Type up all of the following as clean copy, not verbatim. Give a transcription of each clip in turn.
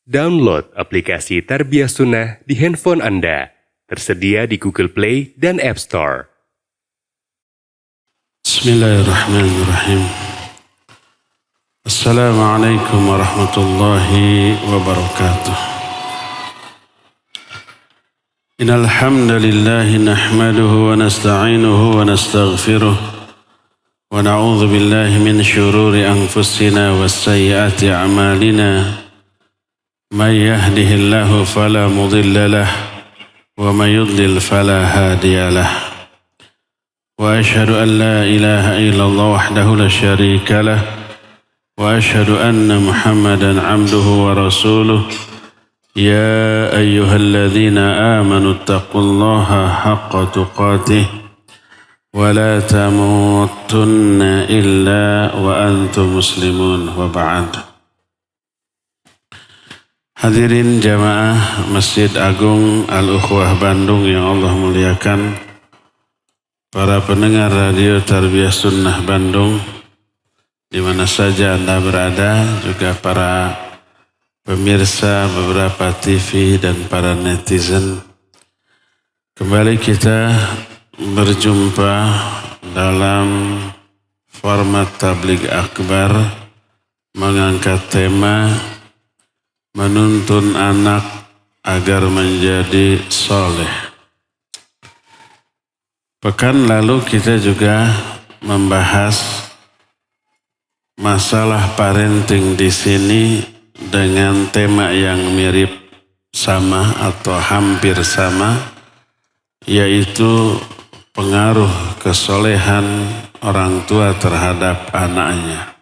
Download aplikasi Tarbiyah Sunnah di handphone Anda. Tersedia di Google Play dan App Store. Bismillahirrahmanirrahim. Assalamualaikum warahmatullahi wabarakatuh. Innal hamdalillah nahmaduhu wa nasta'inuhu wa nastaghfiruh wa na'udzu billahi min shururi anfusina was sayyiati a'malina. Man yahdihillahu fala mudilla lahu wa man yudlil fala hadiya lahu. Wa asyhadu an la ilaha illallah wahdahu la syarika lah wa asyhadu anna Muhammadan abduhu wa rasuluh. Ya ayyuhalladzina amanu taqullaha haqqa tuqatih wa la tamutunna illa wa antum muslimun wa ba'd. Hadirin jamaah Masjid Agung Al-Ukhwah Bandung yang Allah muliakan, para pendengar radio Tarbiyah Sunnah Bandung di mana saja Anda berada, juga para pemirsa beberapa TV dan para netizen. Kembali kita berjumpa dalam format Tabligh Akbar mengangkat tema menuntun anak agar menjadi soleh. Pekan lalu kita juga membahas masalah parenting di sini dengan tema yang mirip sama atau hampir sama, yaitu pengaruh kesolehan orang tua terhadap anaknya.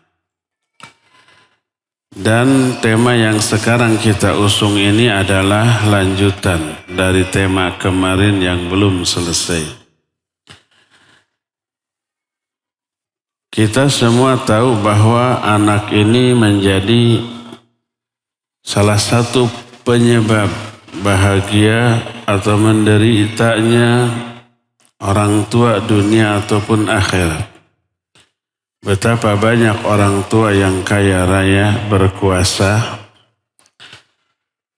Dan tema yang sekarang kita usung ini adalah lanjutan dari tema kemarin yang belum selesai. Kita semua tahu bahwa anak ini menjadi salah satu penyebab bahagia atau menderitanya orang tua dunia ataupun akhirat. Betapa banyak orang tua yang kaya raya, berkuasa,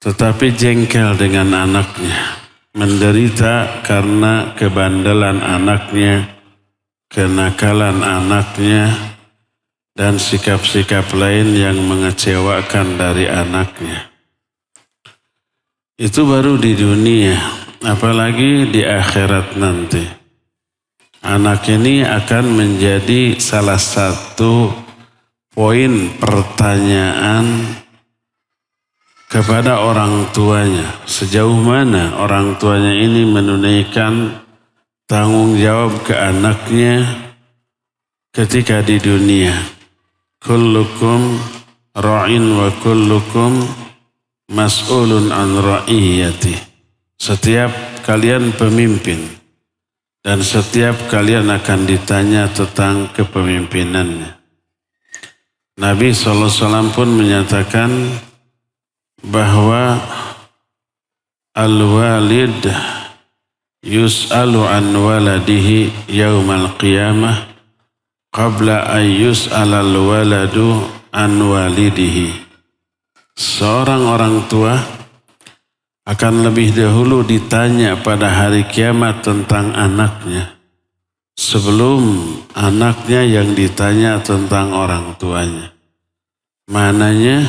tetapi jengkel dengan anaknya, menderita karena kebandelan anaknya, kenakalan anaknya, dan sikap-sikap lain yang mengecewakan dari anaknya. Itu baru di dunia, apalagi di akhirat nanti. Anak ini akan menjadi salah satu poin pertanyaan kepada orang tuanya. Sejauh mana orang tuanya ini menunaikan tanggung jawab ke anaknya ketika di dunia. Kullukum ra'in wa kullukum mas'ulun an ra'iyati. Setiap kalian pemimpin dan setiap kalian akan ditanya tentang kepemimpinannya. Nabi SAW pun menyatakan bahwa al-walid yus'alu an waladihi yaumal qiyamah qabla an yus'ala al-waladu an walidihi. Seorang orang tua akan lebih dahulu ditanya pada hari kiamat tentang anaknya sebelum anaknya yang ditanya tentang orang tuanya. Mananya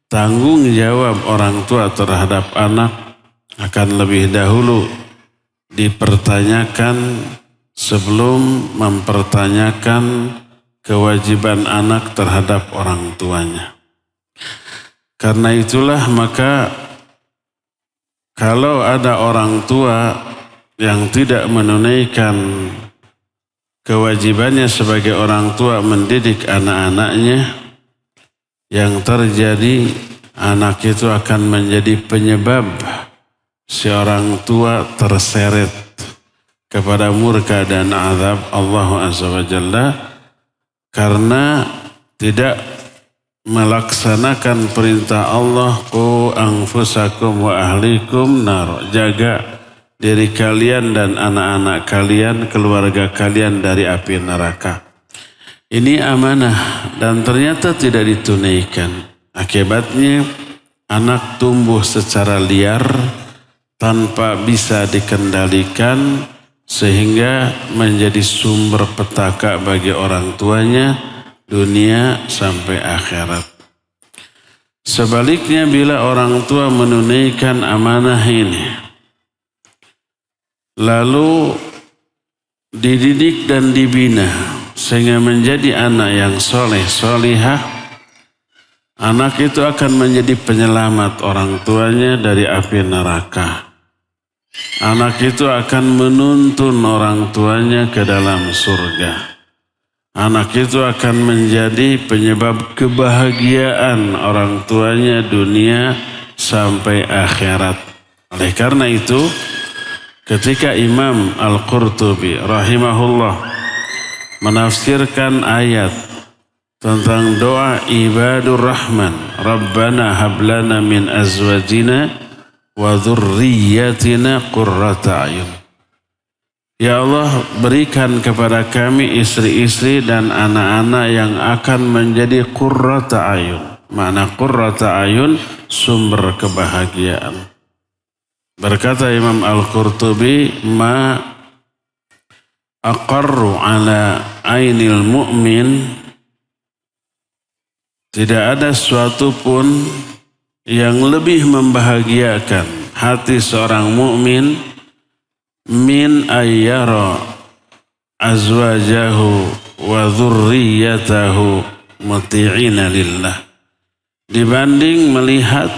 tanggung jawab orang tua terhadap anak akan lebih dahulu dipertanyakan sebelum mempertanyakan kewajiban anak terhadap orang tuanya. Karena itulah maka kalau ada orang tua yang tidak menunaikan kewajibannya sebagai orang tua mendidik anak-anaknya, yang terjadi anak itu akan menjadi penyebab si orang tua terseret kepada murka dan azab Allah Azza wa Jalla karena tidak melaksanakan perintah Allah, qu anfusakum wa ahlikum nar, jaga diri kalian dan anak-anak kalian, keluarga kalian dari api neraka. Ini amanah dan ternyata tidak ditunaikan. Akibatnya anak tumbuh secara liar tanpa bisa dikendalikan sehingga menjadi sumber petaka bagi orang tuanya dunia sampai akhirat. Sebaliknya bila orang tua menunaikan amanah ini lalu dididik dan dibina sehingga menjadi anak yang soleh solihah, anak itu akan menjadi penyelamat orang tuanya dari api neraka. Anak itu akan menuntun orang tuanya ke dalam surga. Anak itu akan menjadi penyebab kebahagiaan orang tuanya dunia sampai akhirat. Oleh karena itu, ketika Imam Al-Qurtubi rahimahullah menafsirkan ayat tentang doa ibadur rahman, Rabbana hablana min azwajina wa dzurriyyatina qurrata a'yun. Ya Allah, berikan kepada kami istri-istri dan anak-anak yang akan menjadi qurrata a'yun. Makna qurrata a'yun, sumber kebahagiaan. Berkata Imam Al-Qurtubi, ma aqarru ala ainil mu'min, tidak ada suatu pun yang lebih membahagiakan hati seorang mukmin min ayyara azwajahu wa dzurriyyatahu muti'ina lillah, dibanding melihat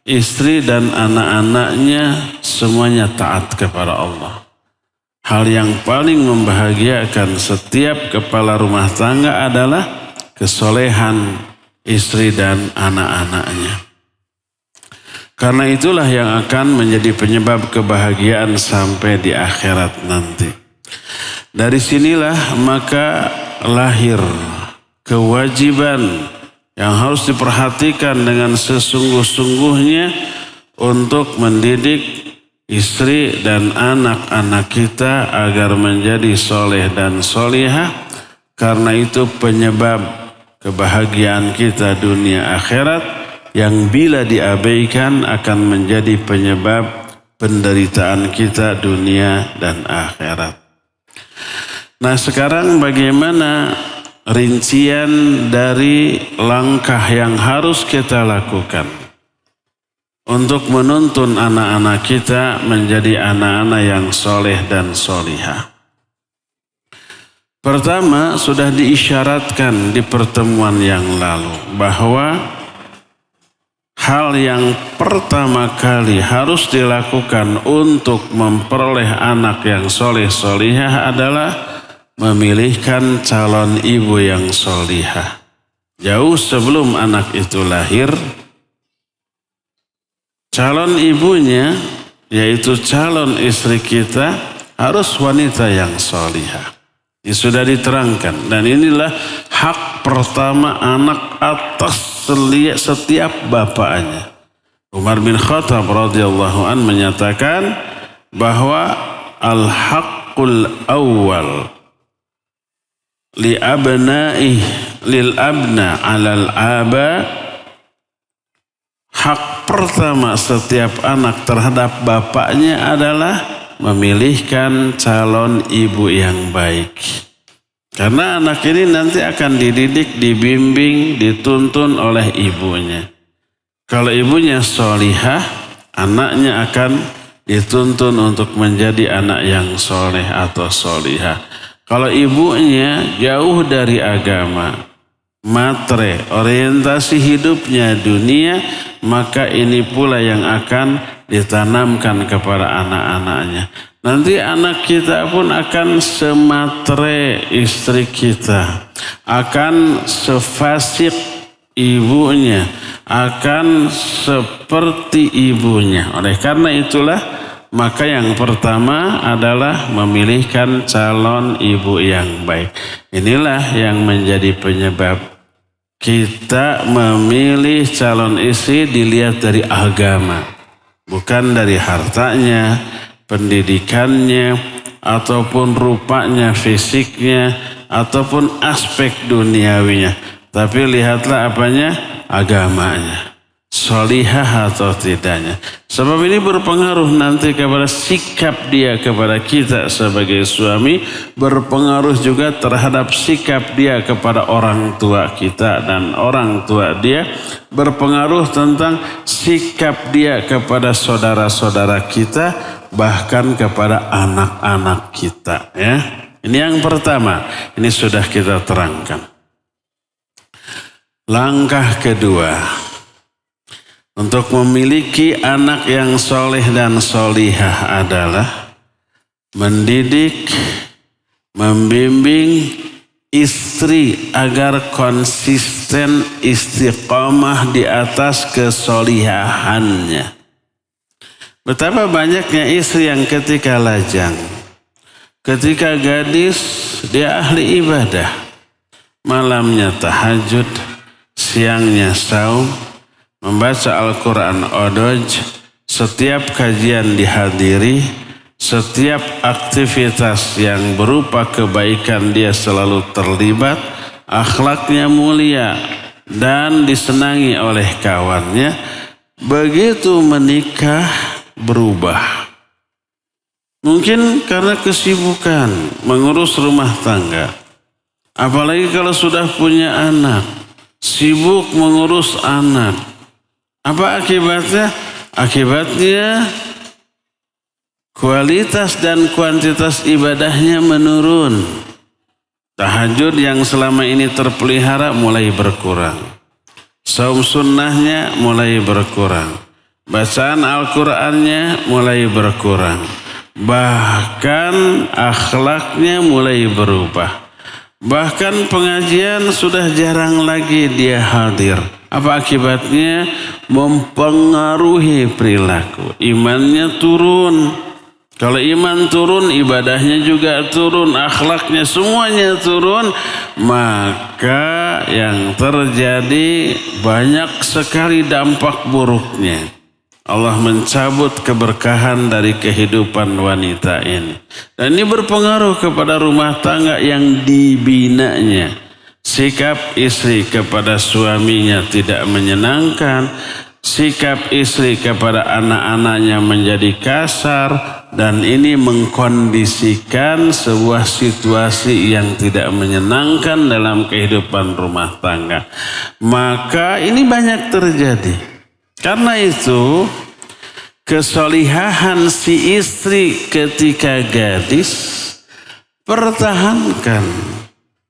istri dan anak-anaknya semuanya taat kepada Allah. Hal yang paling membahagiakan setiap kepala rumah tangga adalah kesolehan istri dan anak-anaknya. Karena itulah yang akan menjadi penyebab kebahagiaan sampai di akhirat nanti. Dari sinilah maka lahir kewajiban yang harus diperhatikan dengan sesungguh-sungguhnya untuk mendidik istri dan anak-anak kita agar menjadi soleh dan solihah. Karena itu penyebab kebahagiaan kita dunia akhirat, yang bila diabaikan akan menjadi penyebab penderitaan kita dunia dan akhirat. Nah, sekarang bagaimana rincian dari langkah yang harus kita lakukan untuk menuntun anak-anak kita menjadi anak-anak yang soleh dan solihah? Pertama, sudah diisyaratkan di pertemuan yang lalu bahwa hal yang pertama kali harus dilakukan untuk memperoleh anak yang soleh solihah adalah memilihkan calon ibu yang solihah. Jauh sebelum anak itu lahir, calon ibunya, yaitu calon istri kita, harus wanita yang solihah. Ini sudah diterangkan, dan inilah hak pertama anak atas setiap bapaknya. Umar bin Khattab radhiyallahu an menyatakan bahwa al-haqqul awwal li abna'i lil abna 'alal aba, hak pertama setiap anak terhadap bapaknya adalah memilihkan calon ibu yang baik. Karena anak ini nanti akan dididik, dibimbing, dituntun oleh ibunya. Kalau ibunya solihah, anaknya akan dituntun untuk menjadi anak yang soleh atau solihah. Kalau ibunya jauh dari agama, matre, orientasi hidupnya dunia, maka ini pula yang akan ditanamkan kepada anak-anaknya. Nanti anak kita pun akan sematre istri kita, akan sefasik ibunya, akan seperti ibunya. Oleh karena itulah maka yang pertama adalah memilihkan calon ibu yang baik. Inilah yang menjadi penyebab kita memilih calon istri dilihat dari agama, bukan dari hartanya, pendidikannya, ataupun rupanya, fisiknya, ataupun aspek duniawinya. Tapi lihatlah apanya? Agamanya. solihah atau tidaknya. Sebab ini berpengaruh nanti kepada sikap dia kepada kita sebagai suami, berpengaruh juga terhadap sikap dia kepada orang tua kita dan orang tua dia, berpengaruh tentang sikap dia kepada saudara-saudara kita, bahkan kepada anak-anak kita, ya. Ini yang pertama, ini sudah kita terangkan. Langkah kedua, untuk memiliki anak yang soleh dan solihah adalah mendidik, membimbing istri agar konsisten istiqamah di atas kesolihahannya. Betapa banyaknya istri yang ketika lajang, ketika gadis dia ahli ibadah, malamnya tahajud, siangnya saum, membaca Al-Quran odoj, setiap kajian dihadiri, setiap aktivitas yang berupa kebaikan dia selalu terlibat, akhlaknya mulia dan disenangi oleh kawannya. Begitu menikah berubah. Mungkin karena kesibukan mengurus rumah tangga. Apalagi kalau sudah punya anak, sibuk mengurus anak. Apa akibatnya? Akibatnya kualitas dan kuantitas ibadahnya menurun. Tahajud yang selama ini terpelihara mulai berkurang. Saum sunnahnya mulai berkurang. Bacaan Al-Qur'annya mulai berkurang. Bahkan akhlaknya mulai berubah. Bahkan pengajian sudah jarang lagi dia hadir. Apa akibatnya? Mempengaruhi perilaku. Imannya turun. Kalau iman turun, ibadahnya juga turun, akhlaknya semuanya turun. Maka yang terjadi banyak sekali dampak buruknya. Allah mencabut keberkahan dari kehidupan wanita ini. Dan ini berpengaruh kepada rumah tangga yang dibinanya. Sikap istri kepada suaminya tidak menyenangkan. Sikap istri kepada anak-anaknya menjadi kasar. Dan ini mengkondisikan sebuah situasi yang tidak menyenangkan dalam kehidupan rumah tangga. Maka ini banyak terjadi. Karena itu kesolihahan si istri ketika gadis pertahankan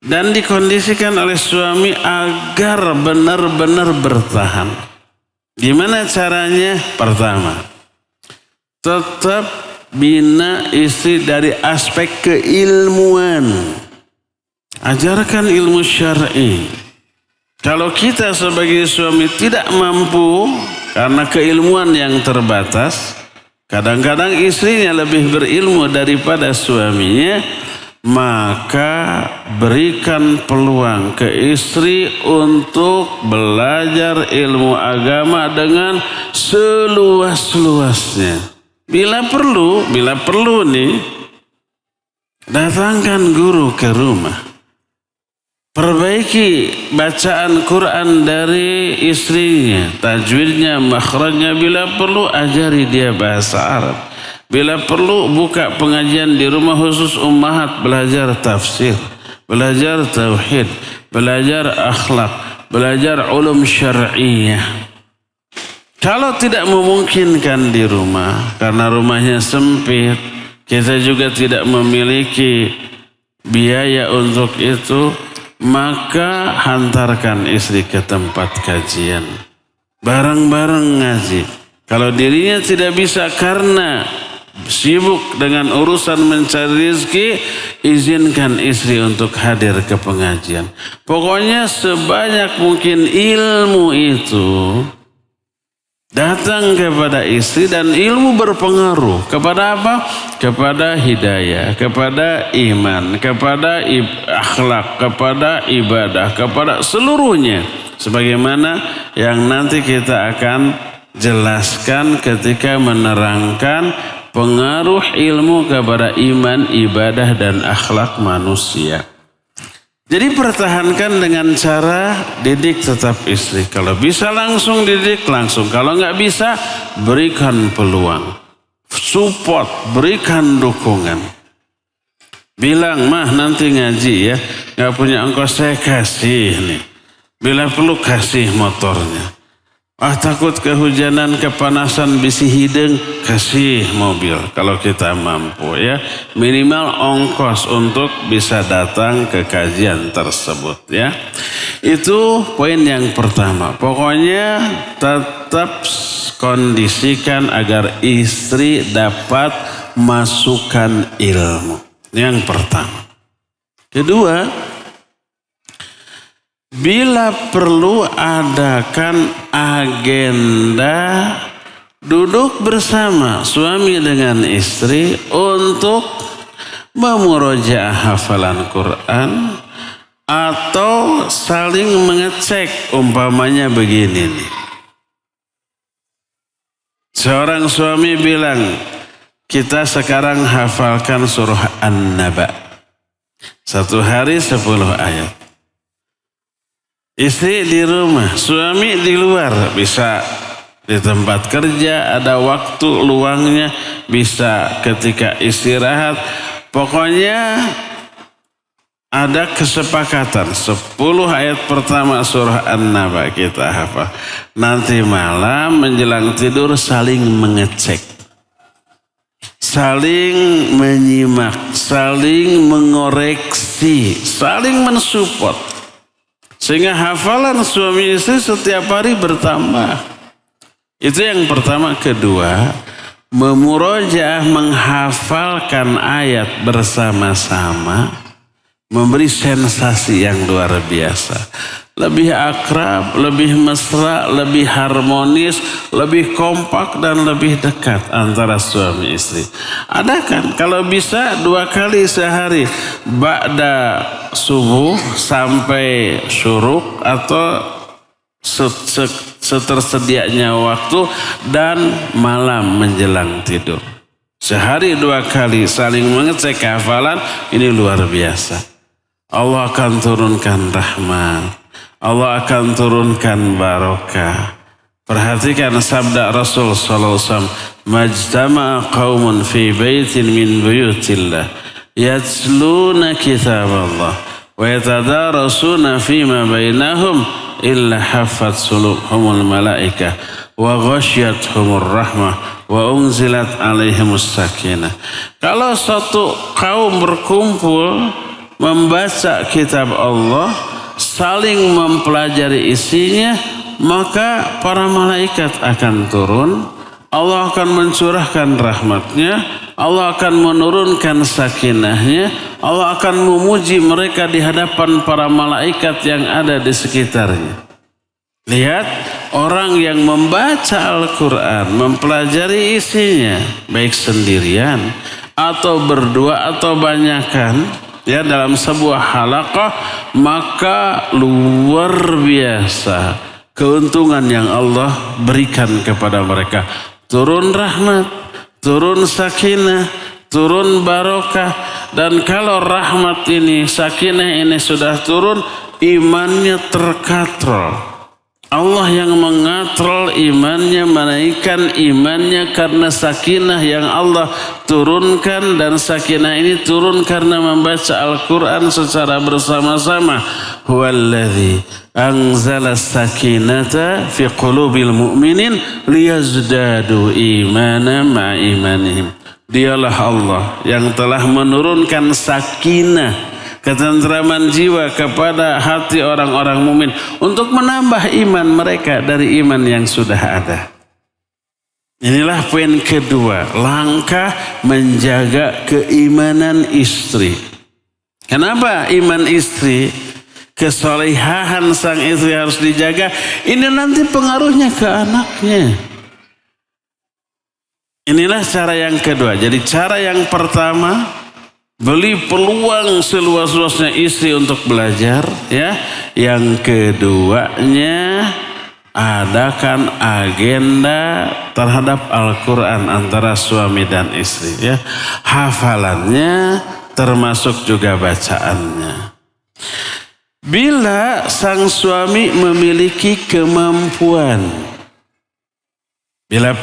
dan dikondisikan oleh suami agar benar-benar bertahan. Gimana caranya? Pertama, tetap bina istri dari aspek keilmuan. Ajarkan ilmu syar'i. Kalau kita sebagai suami tidak mampu karena keilmuan yang terbatas, kadang-kadang istrinya lebih berilmu daripada suaminya, maka berikan peluang ke istri untuk belajar ilmu agama dengan seluas-luasnya. Bila perlu nih, datangkan guru ke rumah. Perbaiki bacaan Quran dari istrinya, tajwidnya, makhrajnya. Bila perlu ajari dia bahasa Arab. Bila perlu buka pengajian di rumah khusus ummahat, belajar tafsir, belajar tauhid, belajar akhlak, belajar ulum syar'iyah. Kalau tidak memungkinkan di rumah karena rumahnya sempit, kita juga tidak memiliki biaya untuk itu, maka hantarkan istri ke tempat kajian. Bareng-bareng ngaji. Kalau dirinya tidak bisa karena sibuk dengan urusan mencari rezeki, izinkan istri untuk hadir ke pengajian. Pokoknya sebanyak mungkin ilmu itu datang kepada istri, dan ilmu berpengaruh kepada apa? Kepada hidayah, kepada iman, kepada akhlak, kepada ibadah, kepada seluruhnya. Sebagaimana yang nanti kita akan jelaskan ketika menerangkan pengaruh ilmu kepada iman, ibadah, dan akhlak manusia. Jadi pertahankan dengan cara didik tetap istri. Kalau bisa langsung didik langsung. Kalau nggak bisa berikan peluang. Support, berikan dukungan. Bilang, mah nanti ngaji ya. Nggak punya ongkos saya kasih nih. Bila perlu kasih motornya. Takut kehujanan, kepanasan, bisi hidung, kasih mobil kalau kita mampu ya. Minimal ongkos untuk bisa datang ke kajian tersebut ya. Itu poin yang pertama. Pokoknya tetap kondisikan agar istri dapat masukan ilmu. Yang pertama. Kedua, bila perlu adakan agenda duduk bersama suami dengan istri untuk memurojaah hafalan Quran atau saling mengecek, umpamanya begini nih. Seorang suami bilang, kita sekarang hafalkan surah An-Naba. Satu hari 10 ayat. Istri di rumah, suami di luar, bisa di tempat kerja, ada waktu luangnya, bisa ketika istirahat. Pokoknya ada kesepakatan 10 ayat pertama surah An-Naba kita hafal. Nanti malam menjelang tidur saling mengecek, saling menyimak, saling mengoreksi, saling mensupport. Sehingga hafalan suami istri setiap hari bertambah. Itu yang pertama. Kedua, memurojaah, menghafalkan ayat bersama-sama, memberi sensasi yang luar biasa. Lebih akrab, lebih mesra, lebih harmonis, lebih kompak dan lebih dekat antara suami istri. Ada kan kalau bisa 2 kali sehari, ba'da subuh sampai syuruk atau setersedianya waktu, dan malam menjelang tidur. Sehari 2 kali saling mengecek hafalan, ini luar biasa. Allah akan turunkan rahmat. Allah akan turunkan barokah. Perhatikan sabda Rasul sallallahu alaihi wasallam, "Majtama'a qaumun fi baitin min buyutillah yatluna kitaballah wa yatadarasuna fima bainahum illa haffat suluhumul malaikah wa ghasyiyatuhumur rahmah wa unzilat alaihimus sakinah." Kalau suatu kaum berkumpul membaca kitab Allah, saling mempelajari isinya, maka para malaikat akan turun, Allah akan mencurahkan rahmatnya, Allah akan menurunkan sakinahnya, Allah akan memuji mereka di hadapan para malaikat yang ada di sekitarnya. Lihat, orang yang membaca Al-Quran, mempelajari isinya, baik sendirian atau berdua atau banyakan, ya, dalam sebuah halaqah, maka luar biasa keuntungan yang Allah berikan kepada mereka. Turun rahmat, turun sakinah, turun barokah. Dan kalau rahmat ini, sakinah ini sudah turun, imannya terkatrol. Allah yang mengatrol imannya, menaikkan imannya karena sakinah yang Allah turunkan. Dan sakinah ini turun karena membaca Al-Quran secara bersama-sama. Huwallazi anzala sakinata fi qulubil mu'minin liyazdadu imana ma'a imanihim. Dialah Allah yang telah menurunkan sakinah, ketentraman jiwa kepada hati orang-orang mukmin untuk menambah iman mereka dari iman yang sudah ada. Inilah poin kedua, langkah menjaga keimanan istri. Kenapa iman istri, kesolehan sang istri harus dijaga? Ini nanti pengaruhnya ke anaknya. Inilah cara yang kedua. Jadi cara yang pertama, beli peluang seluas-luasnya istri untuk belajar, ya. Yang keduanya, adakan agenda terhadap Al-Quran antara suami dan istri, ya. Hafalannya termasuk juga bacaannya. Bila sang suami memiliki kemampuan, bila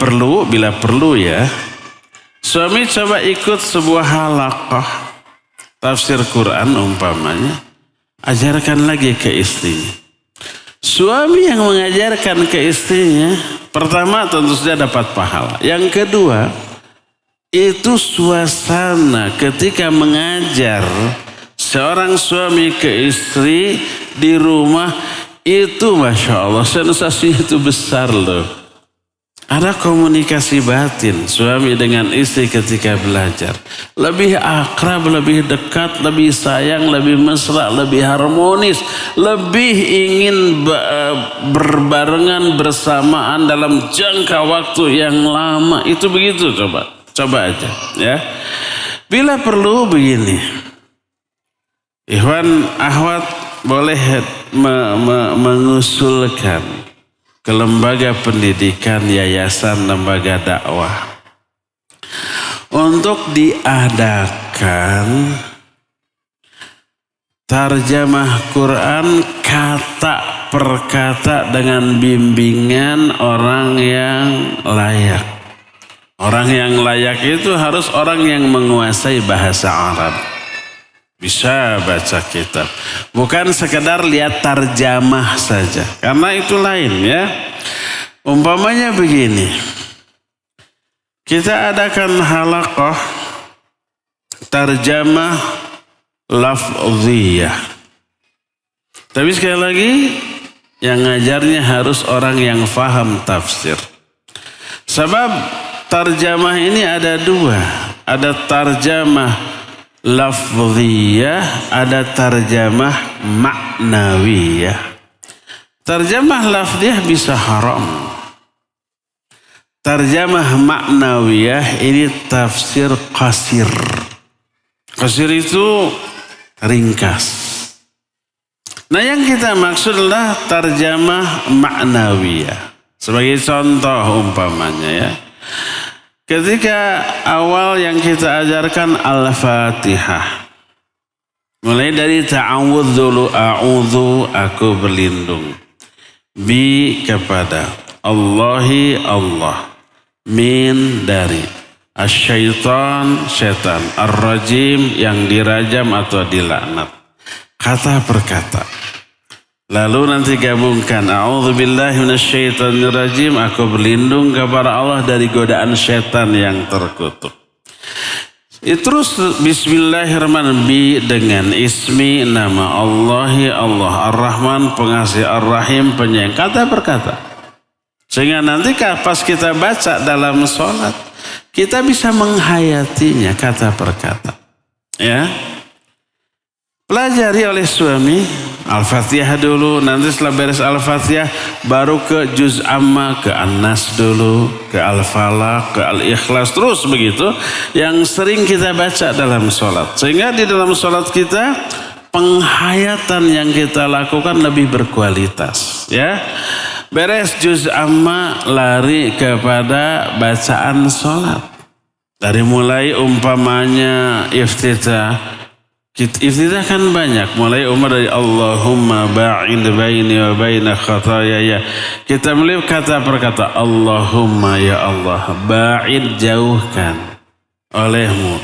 perlu ya, suami coba ikut sebuah halaqah tafsir Quran umpamanya, ajarkan lagi ke istrinya. Suami yang mengajarkan ke istrinya, pertama tentu saja dapat pahala. Yang kedua, itu suasana ketika mengajar seorang suami ke istri di rumah itu Masya Allah sensasi itu besar loh. Ada komunikasi batin suami dengan istri ketika belajar. Lebih akrab, lebih dekat, lebih sayang, lebih mesra, lebih harmonis. Lebih ingin berbarengan bersamaan dalam jangka waktu yang lama. Itu begitu coba aja ya. Bila perlu begini. Ikhwan akhwat boleh mengusulkan ke lembaga pendidikan, yayasan, lembaga dakwah untuk diadakan tarjamah Quran kata per kata dengan bimbingan orang yang layak. Orang yang layak itu harus orang yang menguasai bahasa Arab, bisa baca kitab, bukan sekedar lihat tarjamah saja, karena itu lain ya. Umpamanya begini, kita adakan halaqah tarjamah lafziyah, tapi sekali lagi yang ngajarnya harus orang yang faham tafsir. Sebab tarjamah ini ada dua, ada tarjamah lafziyah, ada tarjamah maknawiyah. Tarjamah lafziyah bisa haram. Tarjamah maknawiyah ini tafsir qasir. Qasir itu ringkas. Nah yang kita maksud adalah tarjamah maknawiyah. Sebagai contoh umpamanya ya. Ketika awal yang kita ajarkan Al-Fatihah. Mulai dari ta'awudz dulu, a'udzu aku berlindung. Bi kepada Allahi Allah. Min dari asyaitan setan. Ar-rajim yang dirajam atau dilaknat. Kata per kata. Lalu nanti gabungkan a'udzubillahi minasyaitonirrajim, aku berlindung kepada Allah dari godaan setan yang terkutuk. Terus bismillahirrahmanirrahim dengan ismi nama Allahi Allah Ar-Rahman pengasih Ar-Rahim penyayang, kata per kata. Sehingga nanti pas kita baca dalam sholat kita bisa menghayatinya kata per kata. Ya. Pelajari oleh suami Al-Fatihah dulu, nanti setelah beres Al-Fatihah baru ke Juz Amma, ke An-Nas dulu, ke Al-Falaq, ke Al-Ikhlas, terus begitu yang sering kita baca dalam sholat. Sehingga di dalam sholat kita penghayatan yang kita lakukan lebih berkualitas ya. Beres Juz Amma lari kepada bacaan sholat. Dari mulai umpamanya iftitah. Iftitah kan banyak, mulai dari Allahumma ba'id baini wa baina khatayaya. Kita mulai kata per kata Allahumma ya Allah, ba'id jauhkan olehmu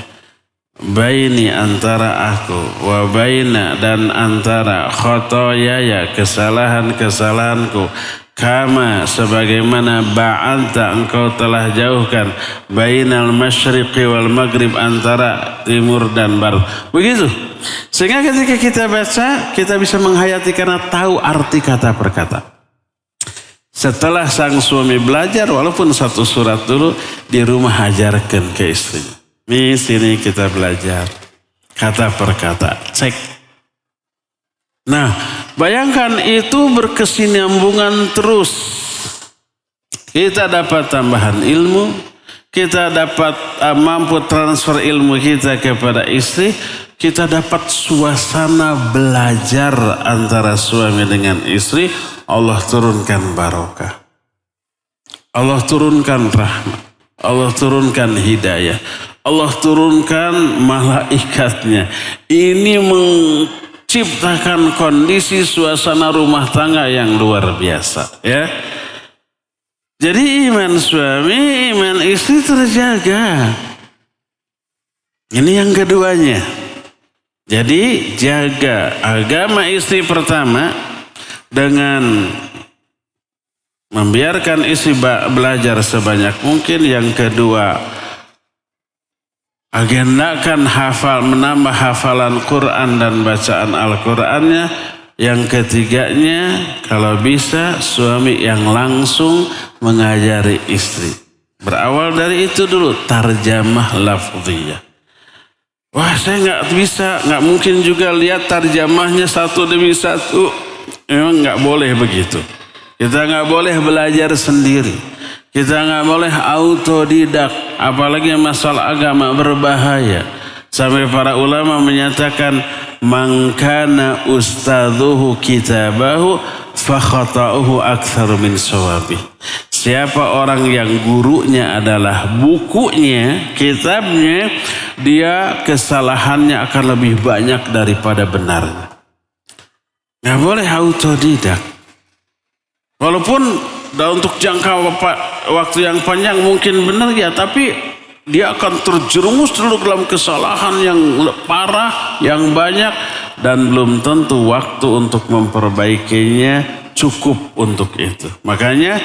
baini antara aku wa baina dan antara khatayaya kesalahan-kesalahanku. Kama sebagaimana ba'adta engkau telah jauhkan bainal masyriqi wal maghrib antara timur dan barat. Begitu. Sehingga ketika kita baca kita bisa menghayati karena tahu arti kata per kata. Setelah sang suami belajar walaupun satu surat dulu di rumah ajarkan ke istrinya. Di sini kita belajar kata per kata. Cek. Nah, bayangkan itu berkesinambungan terus. Kita dapat tambahan ilmu, kita dapat mampu transfer ilmu kita kepada istri, kita dapat suasana belajar antara suami dengan istri. Allah turunkan barokah, Allah turunkan rahmat, Allah turunkan hidayah, Allah turunkan malaikatnya. Ini ciptakan kondisi suasana rumah tangga yang luar biasa, ya. Jadi iman suami, iman istri terjaga. Ini yang keduanya. Jadi jaga agama istri pertama dengan membiarkan istri belajar sebanyak mungkin. Yang kedua, agendakan menambah hafalan Quran dan bacaan Al-Qurannya. Yang ketiganya, kalau bisa suami yang langsung mengajari istri. Berawal dari itu dulu, tarjamah lafziyah. Wah, saya nggak mungkin juga lihat tarjamahnya satu demi satu. Memang nggak boleh begitu. Kita nggak boleh belajar sendiri. Kita nggak boleh autodidak. Apalagi masalah agama berbahaya. Sampai para ulama menyatakan, man kana ustadhuhu kitabahu fa khata'uhu aktsar min shawabi. Siapa orang yang gurunya adalah bukunya, kitabnya, dia kesalahannya akan lebih banyak daripada benarnya. Nggak boleh autodidak. Walaupun untuk jangka waktu yang panjang mungkin benar ya, tapi dia akan terjerumus dulu dalam kesalahan yang parah, yang banyak, dan belum tentu waktu untuk memperbaikinya cukup untuk itu. Makanya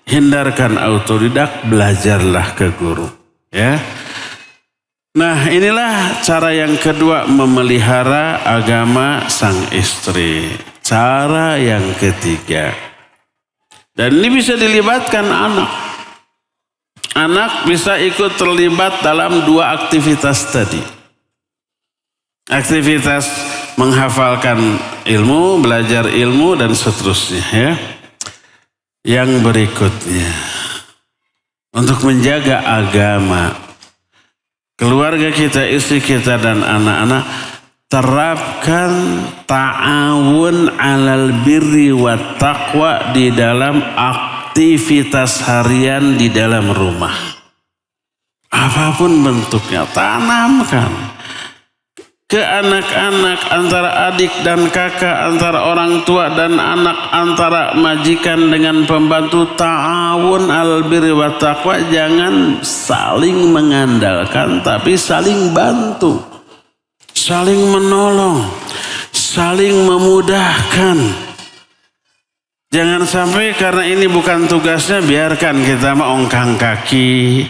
hindarkan autodidak, belajarlah ke guru, ya. Nah, inilah cara yang kedua memelihara agama sang istri. Cara yang ketiga, dan ini bisa dilibatkan anak. Anak bisa ikut terlibat dalam dua aktivitas tadi. Aktivitas menghafalkan ilmu, belajar ilmu, dan seterusnya, ya. Yang berikutnya, untuk menjaga agama keluarga kita, istri kita, dan anak-anak, terapkan ta'awun 'alal birri wat taqwa di dalam aktivitas harian di dalam rumah. Apapun bentuknya, tanamkan ke anak-anak, antara adik dan kakak, antara orang tua dan anak, antara majikan dengan pembantu. Ta'awun 'alal birri wat taqwa, jangan saling mengandalkan, tapi saling bantu, saling menolong, saling memudahkan. Jangan sampai karena ini bukan tugasnya, biarkan kita ongkang kaki,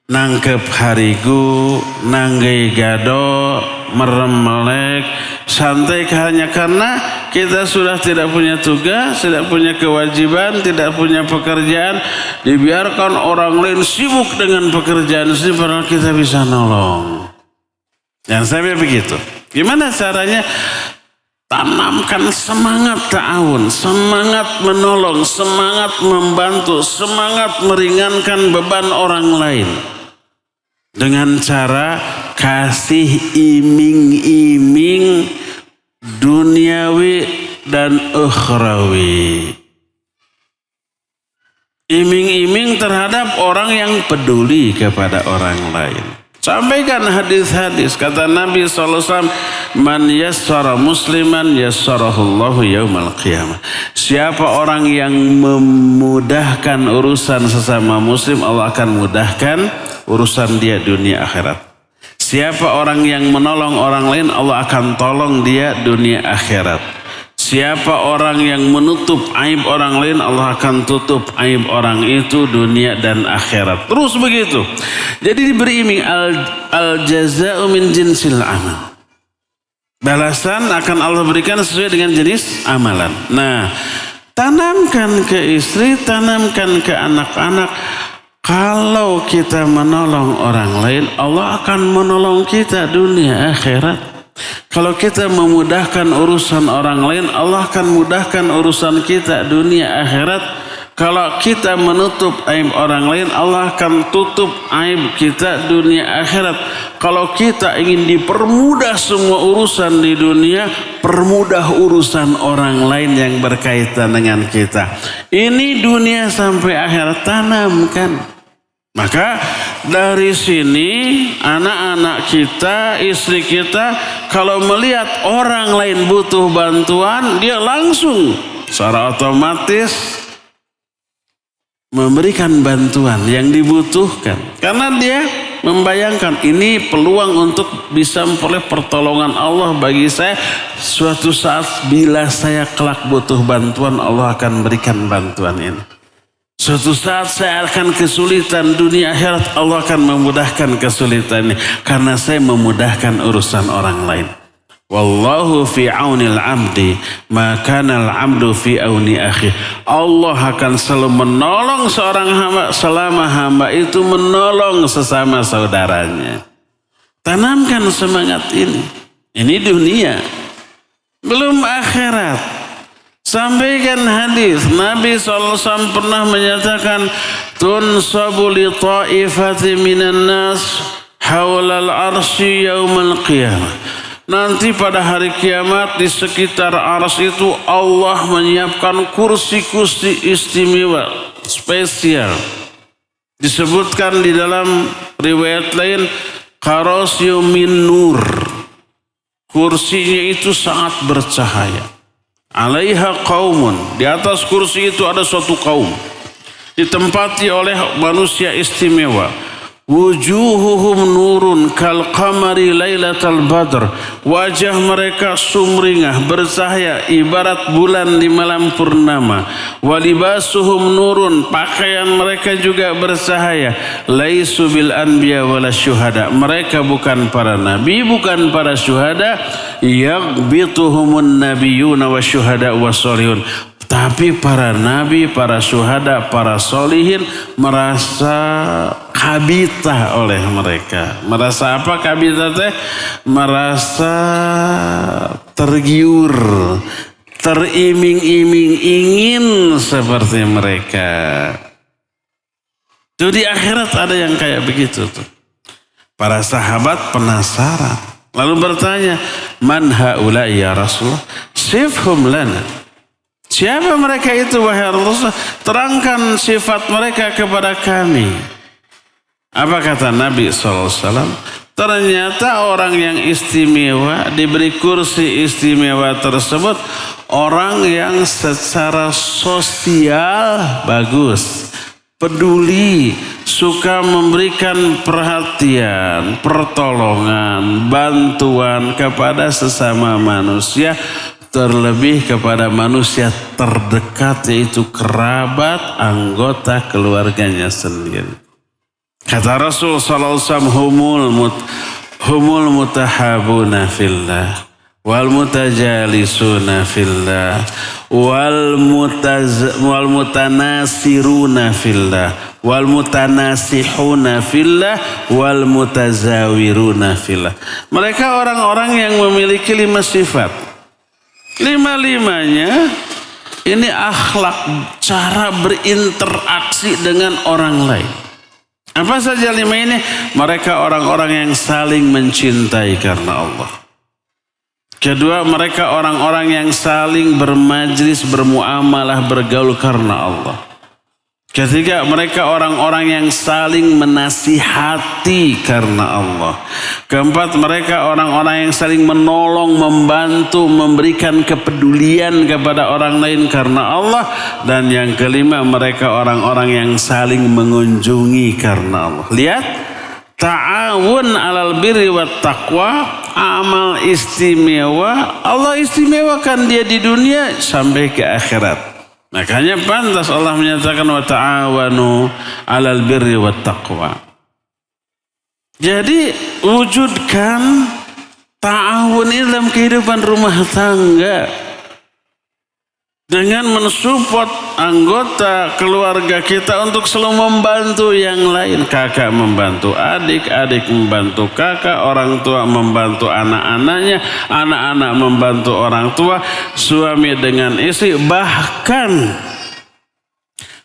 nangkep harigu, nanggai gado, merem melek, santai hanya karena kita sudah tidak punya tugas, tidak punya kewajiban, tidak punya pekerjaan. Dibiarkan orang lain sibuk dengan pekerjaan sendiri, padahal kita bisa nolong. Jangan sampai begitu. Gimana caranya? Tanamkan semangat ta'awun, semangat menolong, semangat membantu, semangat meringankan beban orang lain. Dengan cara kasih iming-iming duniawi dan ukhrawi. Iming-iming terhadap orang yang peduli kepada orang lain. Sampaikan hadis-hadis, kata Nabi SAW, man yassara musliman yassarahullahu yaumal qiyamah. Siapa orang yang memudahkan urusan sesama muslim, Allah akan mudahkan urusan dia dunia akhirat. Siapa orang yang menolong orang lain, Allah akan tolong dia dunia akhirat. Siapa orang yang menutup aib orang lain, Allah akan tutup aib orang itu dunia dan akhirat. Terus begitu. Jadi diberi iming, al jaza'u min jinsil amal. Balasan akan Allah berikan sesuai dengan jenis amalan. Nah, tanamkan ke istri, tanamkan ke anak-anak. Kalau kita menolong orang lain, Allah akan menolong kita dunia akhirat. Kalau kita memudahkan urusan orang lain, Allah akan mudahkan urusan kita dunia akhirat. Kalau kita menutup aib orang lain, Allah akan tutup aib kita dunia akhirat. Kalau kita ingin dipermudah semua urusan di dunia, permudah urusan orang lain yang berkaitan dengan kita. Ini dunia sampai akhirat, tanamkan. Maka dari sini anak-anak kita, istri kita kalau melihat orang lain butuh bantuan, dia langsung secara otomatis memberikan bantuan yang dibutuhkan. Karena dia membayangkan ini peluang untuk bisa memperoleh pertolongan Allah bagi saya. Suatu saat bila saya kelak butuh bantuan, Allah akan berikan bantuan ini. Suatu saat saya akan kesulitan dunia akhirat, Allah akan memudahkan kesulitan ini. Karena saya memudahkan urusan orang lain. Wallahu fi aunil abdi, maka al abdu fi auni akhi. Allah akan selalu menolong seorang hamba selama hamba itu menolong sesama saudaranya. Tanamkan semangat ini. Ini dunia, belum akhirat. Sampaikan hadis Nabi SAW pernah menyatakan, tunsabu li ta'ifati minan nas hawlal arsy yaumal qiyamah. Nanti pada hari kiamat di sekitar arsy itu Allah menyiapkan kursi-kursi istimewa spesial. Disebutkan di dalam riwayat lain karasyu min nur. Kursinya itu sangat bercahaya. Alaiha qaumun, di atas kursi itu ada suatu kaum ditempati oleh manusia istimewa. Wujuhuhum nurun kal qamari lailatal badr, wajah mereka sumringah bercahaya ibarat bulan di malam purnama. Walibasuhum nurun, pakaian mereka juga bercahaya. Laisu bil anbiya wala syuhada, mereka bukan para nabi, bukan para syuhada. Yaghbituhumun nabiyyuna wasyuhada wassolihun, tapi para nabi, para syuhada, para solihin merasa kabita oleh mereka. Merasa apa kabita teh? Merasa tergiur, teriming-iming ingin seperti mereka. Itu di akhirat ada yang kayak begitu tuh. Para sahabat penasaran, lalu bertanya, man haula ya Rasulullah? Sifhum lana. Siapa mereka itu wahai Rasulullah? Terangkan sifat mereka kepada kami. Apa kata Nabi SAW? Ternyata orang yang istimewa, diberi kursi istimewa tersebut, orang yang secara sosial bagus, peduli, suka memberikan perhatian, pertolongan, bantuan kepada sesama manusia, terlebih kepada manusia terdekat, yaitu kerabat, anggota keluarganya sendiri. Kata Rasul sallallahu alaihi wasallam, humul mutahabuna fillah wal mutajalisuna fillah wal mutanasiruna fillah wal mutanasihuna fillah wal mutazawiruna fillah. Mereka orang-orang yang memiliki 5 sifat. 5-limanya ini akhlak, cara berinteraksi dengan orang lain. Apa saja 5 ini? Mereka orang-orang yang saling mencintai karena Allah. Kedua, mereka orang-orang yang saling bermajlis, bermuamalah, bergaul karena Allah. Ketiga, mereka orang-orang yang saling menasihati karena Allah. Keempat, mereka orang-orang yang saling menolong, membantu, memberikan kepedulian kepada orang lain karena Allah. Dan yang kelima, mereka orang-orang yang saling mengunjungi karena Allah. Lihat, ta'awun alal birri wat taqwa, amal istimewa. Allah istimewakan dia di dunia sampai ke akhirat. Makanya pantas Allah menyatakan wa ta'awanu 'alal birri wat taqwa. Jadi wujudkan ta'awun ini dalam kehidupan rumah tangga dengan mensupport anggota keluarga kita untuk selalu membantu yang lain. Kakak membantu adik, adik membantu kakak, orang tua membantu anak-anaknya, anak-anak membantu orang tua, suami dengan istri, bahkan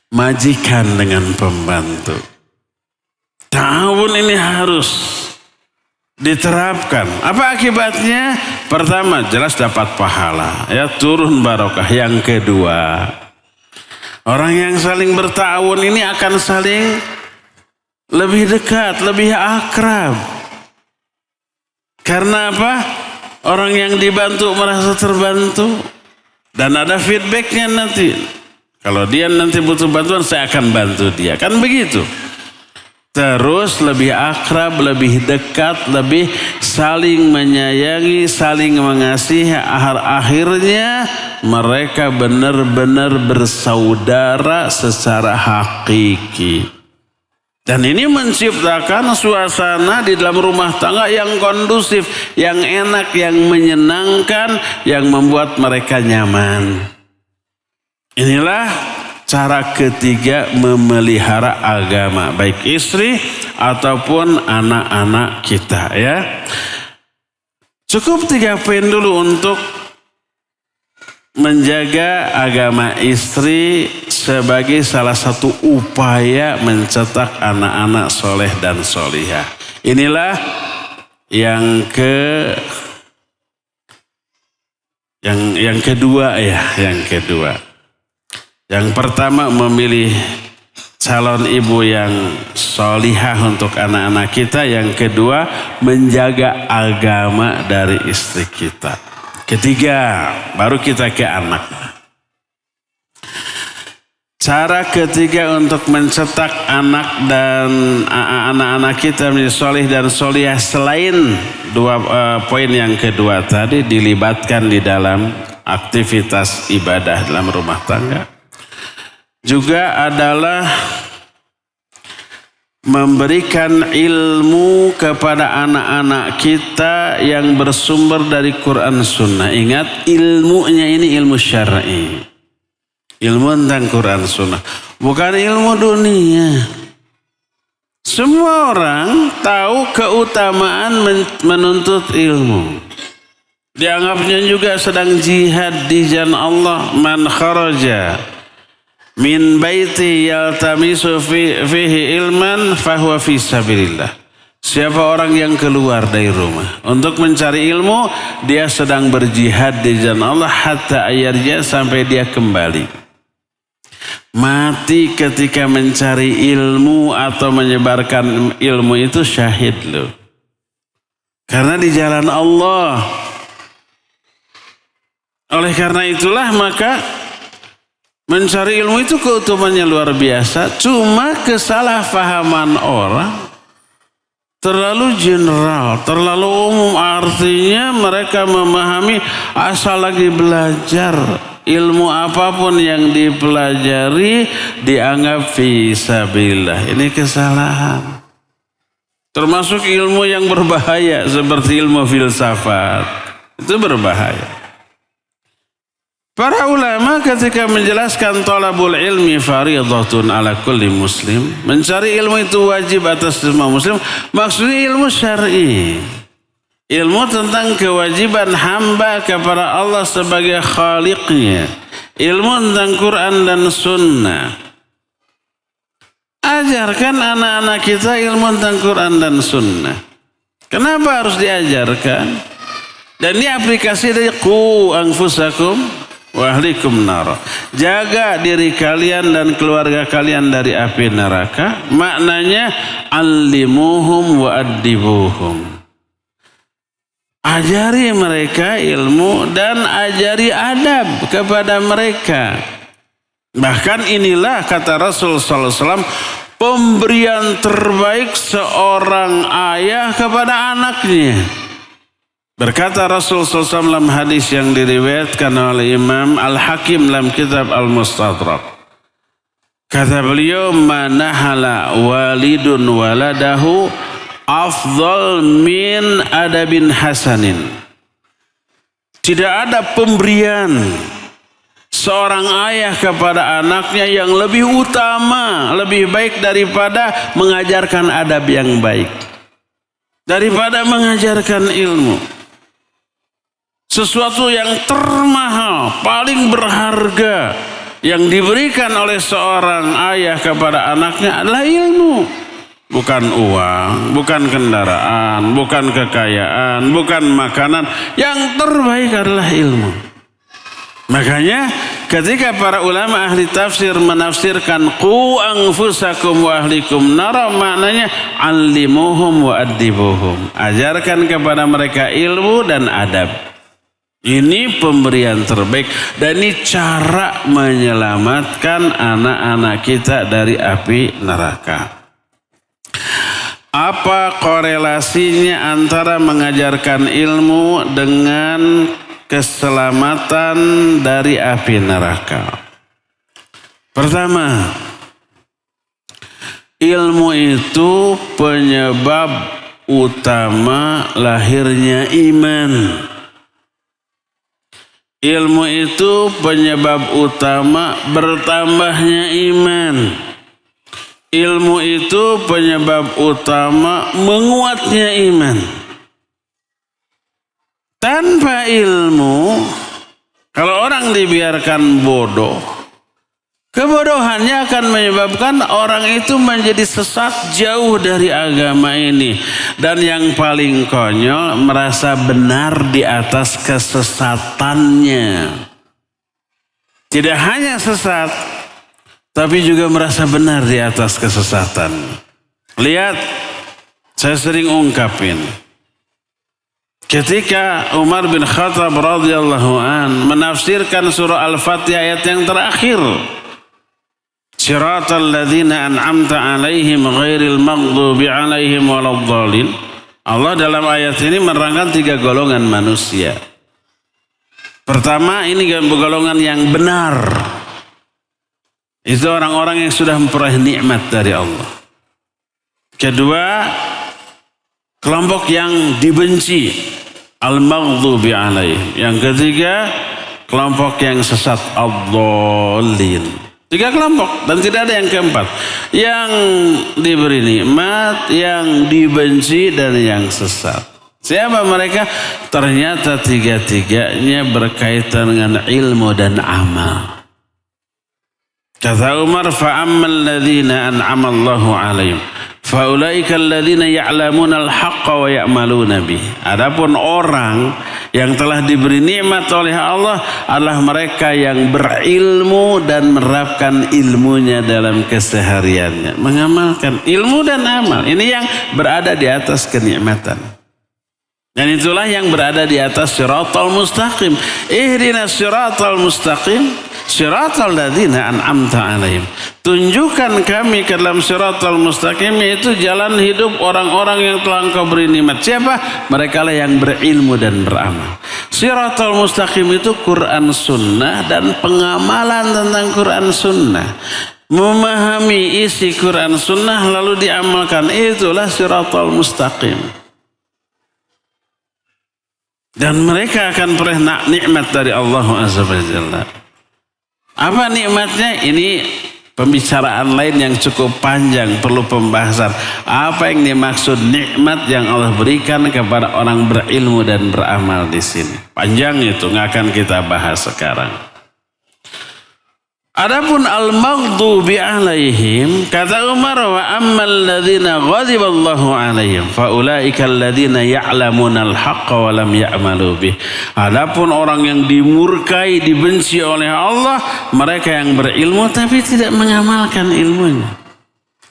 majikan dengan pembantu. Ta'awun ini harus diterapkan. Apa akibatnya? Pertama, jelas dapat pahala, ya, turun barokah. Yang kedua, orang yang saling berta'awun ini akan saling lebih dekat, lebih akrab. Karena apa? Orang yang dibantu merasa terbantu. Dan ada feedbacknya nanti. Kalau dia nanti butuh bantuan, saya akan bantu dia. Kan begitu. Terus lebih akrab, lebih dekat, lebih saling menyayangi, saling mengasihi. Akhirnya mereka benar-benar bersaudara secara hakiki. Dan ini menciptakan suasana di dalam rumah tangga yang kondusif, yang enak, yang menyenangkan, yang membuat mereka nyaman. Inilah cara ketiga memelihara agama, baik istri ataupun anak-anak kita ya. Cukup 3 poin dulu untuk menjaga agama istri sebagai salah satu upaya mencetak anak-anak soleh dan solihah. Inilah yang kedua ya, yang kedua. Yang pertama memilih calon ibu yang solihah untuk anak-anak kita. Yang kedua menjaga agama dari istri kita. Ketiga, baru kita ke anak. Cara ketiga untuk mencetak anak dan anak-anak kita menjadi solih dan solihah selain 2 poin yang kedua tadi, dilibatkan di dalam aktivitas ibadah dalam rumah tangga. Juga adalah memberikan ilmu kepada anak-anak kita yang bersumber dari Quran Sunnah. Ingat, ilmunya ini ilmu syar'i. Ilmu tentang Quran Sunnah. Bukan ilmu dunia. Semua orang tahu keutamaan menuntut ilmu. Dianggapnya juga sedang jihad di jalan Allah. Man kharaja min baiti yaltamisu fihi ilman fahuwa fi sabilillah. Siapa orang yang keluar dari rumah untuk mencari ilmu, dia sedang berjihad di jalan Allah hatta akhirnya sampai dia kembali. Mati ketika mencari ilmu atau menyebarkan ilmu itu syahid loh. Karena di jalan Allah. Oleh karena itulah maka mencari ilmu itu keutamaannya luar biasa. Cuma kesalahpahaman orang terlalu general, terlalu umum. Artinya mereka memahami asal lagi belajar. Ilmu apapun yang dipelajari dianggap fisabilillah. Ini kesalahan. Termasuk ilmu yang berbahaya seperti ilmu filsafat. Itu berbahaya. Para ulama ketika menjelaskan talabul ilmi fariidatun ala kulli muslim, mencari ilmu itu wajib atas semua muslim, maksudnya ilmu syar'i. Ilmu tentang kewajiban hamba kepada Allah sebagai khaliqnya. Ilmu tentang Quran dan Sunnah. Ajarkan anak-anak kita ilmu tentang Quran dan Sunnah. Kenapa harus diajarkan? Dan ini aplikasi dari qu anfusakum wa ahlikum nar. Jaga diri kalian dan keluarga kalian dari api neraka. Maknanya allimuhum wa addibuhum. Ajari mereka ilmu dan ajari adab kepada mereka. Bahkan inilah kata Rasul sallallahu alaihi wasallam, pemberian terbaik seorang ayah kepada anaknya. Berkata Rasul sallallahu alaihi wasallam dalam hadis yang diriwayatkan oleh Imam Al-Hakim dalam kitab Al-Mustadrak. Kata beliau, manahala walidun waladahu afdal min adabin hasanin. Tidak ada pemberian seorang ayah kepada anaknya yang lebih utama, lebih baik daripada mengajarkan adab yang baik, daripada mengajarkan ilmu. Sesuatu yang termahal, paling berharga yang diberikan oleh seorang ayah kepada anaknya adalah ilmu. Bukan uang, bukan kendaraan, bukan kekayaan, bukan makanan. Yang terbaik adalah ilmu. Makanya ketika para ulama ahli tafsir menafsirkan qu anfusakum wa ahlikum nara, maknanya allimuhum wa addibuhum, ajarkan kepada mereka ilmu dan adab. Ini pemberian terbaik dan ini cara menyelamatkan anak-anak kita dari api neraka. Apa korelasinya antara mengajarkan ilmu dengan keselamatan dari api neraka? Pertama, ilmu itu penyebab utama lahirnya iman. Ilmu itu penyebab utama bertambahnya iman. Ilmu itu penyebab utama menguatnya iman. Tanpa ilmu, kalau orang dibiarkan bodoh, kebodohannya akan menyebabkan orang itu menjadi sesat jauh dari agama ini. Dan yang paling konyol, merasa benar di atas kesesatannya. Tidak hanya sesat, tapi juga merasa benar di atas kesesatan. Lihat, saya sering ungkapin. Ketika Umar bin Khattab radhiyallahu an menafsirkan surah Al-Fatihah ayat yang terakhir, Siratal ladzina an'amta 'alaihim ghairil maghdubi 'alaihim waladdallin. Allah dalam ayat ini menerangkan 3 golongan manusia. Pertama, ini golongan yang benar. Itu orang-orang yang sudah memperoleh nikmat dari Allah. Kedua, kelompok yang dibenci, al-maghdubi alaihim. Yang ketiga, kelompok yang sesat, ad-dallin. 3 kelompok dan tidak ada yang keempat. Yang diberi nikmat, yang dibenci dan yang sesat. Siapa mereka? Ternyata 3-tiganya berkaitan dengan ilmu dan amal. Kata Umar, fa'ammal ladzina an'ama Allahu 'alaihim faulaika alladzina ya'lamuna al-haqqa wa ya'maluna bih. Adapun orang yang telah diberi nikmat oleh Allah adalah mereka yang berilmu dan menerapkan ilmunya dalam kesehariannya, mengamalkan ilmu dan amal. Ini yang berada di atas kenikmatan. Dan itulah yang berada di atas siratal mustaqim. Ihdinas siratal mustaqim, siratal ladzina an'amta 'alaihim. Tunjukkan kami ke dalam siratal mustaqim, yaitu jalan hidup orang-orang yang telah Engkau beri nikmat. Siapa? Mereka lah yang berilmu dan beramal. Siratal mustaqim itu Quran sunnah dan pengamalan tentang Quran sunnah. Memahami isi Quran sunnah lalu diamalkan, itulah siratal mustaqim. Dan mereka akan peroleh nikmat dari Allah Azza wa Jalla. Apa nikmatnya? Ini pembicaraan lain yang cukup panjang, perlu pembahasan. Apa yang dimaksud nikmat yang Allah berikan kepada orang berilmu dan beramal di sini? Panjang itu, nggak akan kita bahas sekarang. Adapun al-maghdubi alaihim, kata Umar, wa ammal ladzina ghadiballahu alaihim faulaika alladzina ya'lamuna al-haqqa wa lam ya'malu bih. Adapun orang yang dimurkai, dibenci oleh Allah, mereka yang berilmu tapi tidak mengamalkan ilmunya.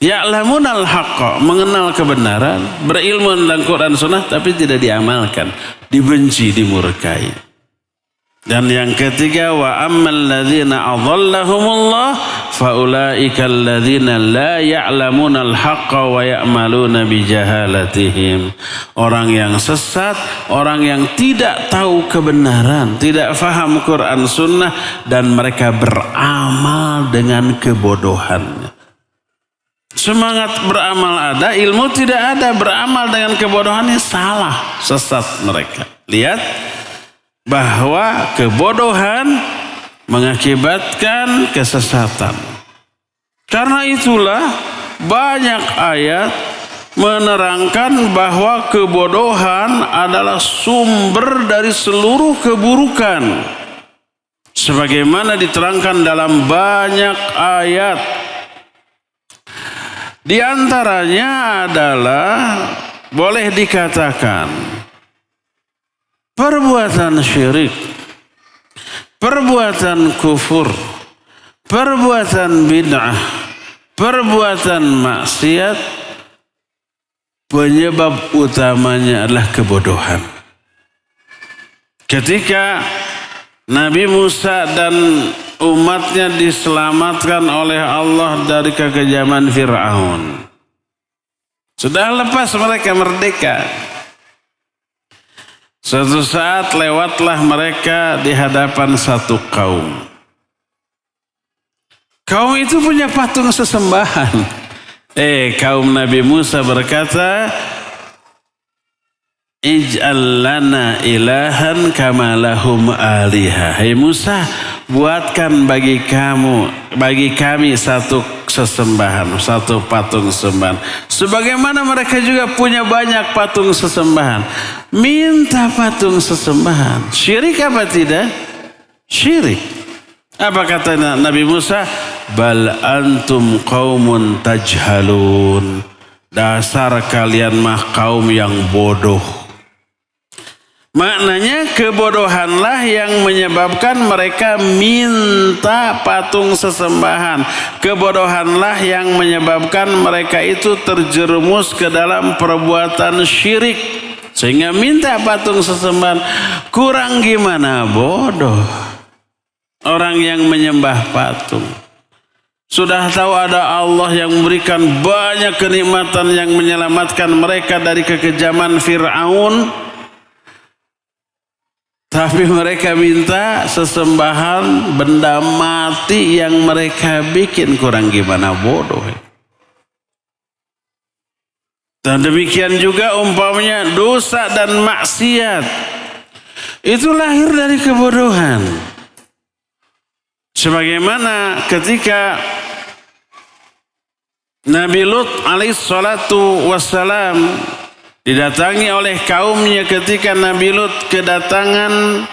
Ya'lamuna al-haqqa, mengenal kebenaran, berilmu tentang Quran sunnah tapi tidak diamalkan, dibenci, dimurkai. Dan yang ketiga, wa ammal ladzina adallahumullah faulaika alladzina la ya'lamuna al-haqqa wa ya'maluna bijahalatihim. Orang yang sesat, orang yang tidak tahu kebenaran, tidak faham Quran sunnah dan mereka beramal dengan kebodohannya. Semangat beramal ada, ilmu tidak ada, beramal dengan kebodohannya salah, sesat mereka. Lihat bahwa kebodohan mengakibatkan kesesatan. Karena itulah banyak ayat menerangkan bahwa kebodohan adalah sumber dari seluruh keburukan. Sebagaimana diterangkan dalam banyak ayat. Di antaranya adalah boleh dikatakan perbuatan syirik perbuatan kufur, perbuatan bid'ah, perbuatan maksiat, penyebab utamanya adalah kebodohan. Ketika Nabi Musa dan umatnya diselamatkan oleh Allah dari kekejaman Fir'aun, sudah lepas mereka merdeka. Suatu saat lewatlah mereka di hadapan satu kaum. Kaum itu punya patung sesembahan. Kaum Nabi Musa berkata, Ij'al lana ilahan kama lahum aliha. Hai Musa, buatkan bagi kami satu sesembahan, satu patung sembahan. Sebagaimana mereka juga punya banyak patung sesembahan. Minta patung sesembahan. Syirik apa tidak? Syirik. Apa kata Nabi Musa? Bal antum qaumun tajhalun. Dasar kalian mah kaum yang bodoh. Maknanya kebodohanlah yang menyebabkan mereka minta patung sesembahan. Kebodohanlah yang menyebabkan mereka itu terjerumus ke dalam perbuatan syirik. Sehingga minta patung sesembahan. Kurang gimana? Bodoh. Orang yang menyembah patung. Sudah tahu ada Allah yang memberikan banyak kenikmatan yang menyelamatkan mereka dari kekejaman Fir'aun. Tapi mereka minta sesembahan benda mati yang mereka bikin. Kurang gimana? Bodoh. Dan demikian juga umpamanya dosa dan maksiat. Itu lahir dari kebodohan. Sebagaimana ketika Nabi Lut alaihissalatu wassalam didatangi oleh kaumnya ketika Nabi Lut kedatangan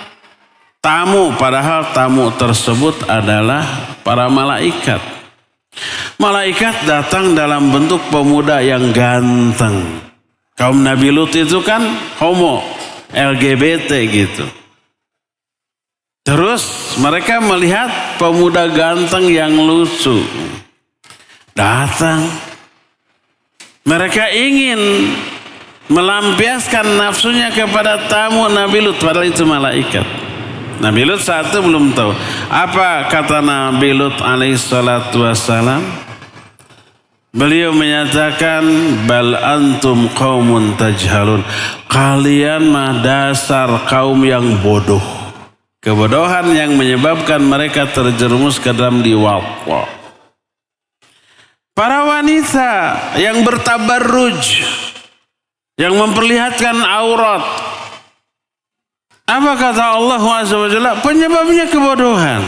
tamu. Padahal tamu tersebut adalah para malaikat. Malaikat datang dalam bentuk pemuda yang ganteng. Kaum Nabi Lut itu kan homo, LGBT gitu. Terus mereka melihat pemuda ganteng yang lucu. Datang. Mereka ingin melampiaskan nafsunya kepada tamu Nabi Lut. Padahal itu malaikat. Nabi Lut saat itu belum tahu. Apa kata Nabi Lut alaihissalatu wassalam? Beliau menyatakan, Bal antum qaumun tajhalun. Kalian mah dasar kaum yang bodoh. Kebodohan yang menyebabkan mereka terjerumus ke dalam liwat. Para wanita yang bertabarruj, yang memperlihatkan aurat. Apa kata Allah Azza wa Jalla? Penyebabnya kebodohan.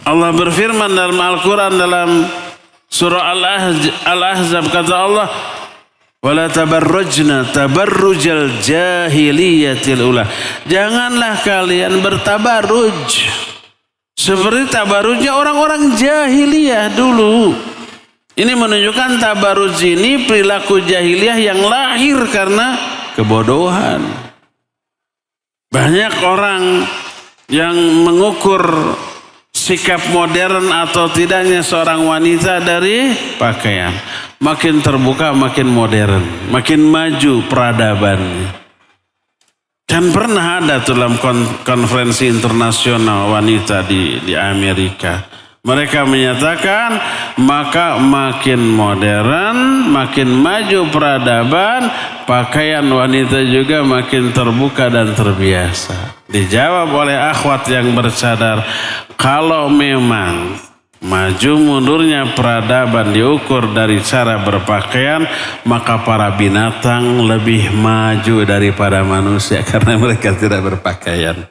Allah berfirman dalam Al-Quran dalam surah Al-Ahzab, kata Allah, wala tabarrujna tabarrujal jahiliyatil ula. Janganlah kalian bertabarruj seperti tabarrujnya orang-orang jahiliyah dulu. Ini menunjukkan tabarruj ini perilaku jahiliyah yang lahir karena kebodohan. Banyak orang yang mengukur sikap modern atau tidaknya seorang wanita dari pakaian. Makin terbuka, makin modern, makin maju peradabannya. Dan pernah ada dalam konferensi internasional wanita di Amerika. Mereka menyatakan maka makin modern, makin maju peradaban, pakaian wanita juga makin terbuka dan terbiasa. Dijawab oleh akhwat yang bercadar, kalau memang maju mundurnya peradaban diukur dari cara berpakaian, maka para binatang lebih maju daripada manusia karena mereka tidak berpakaian.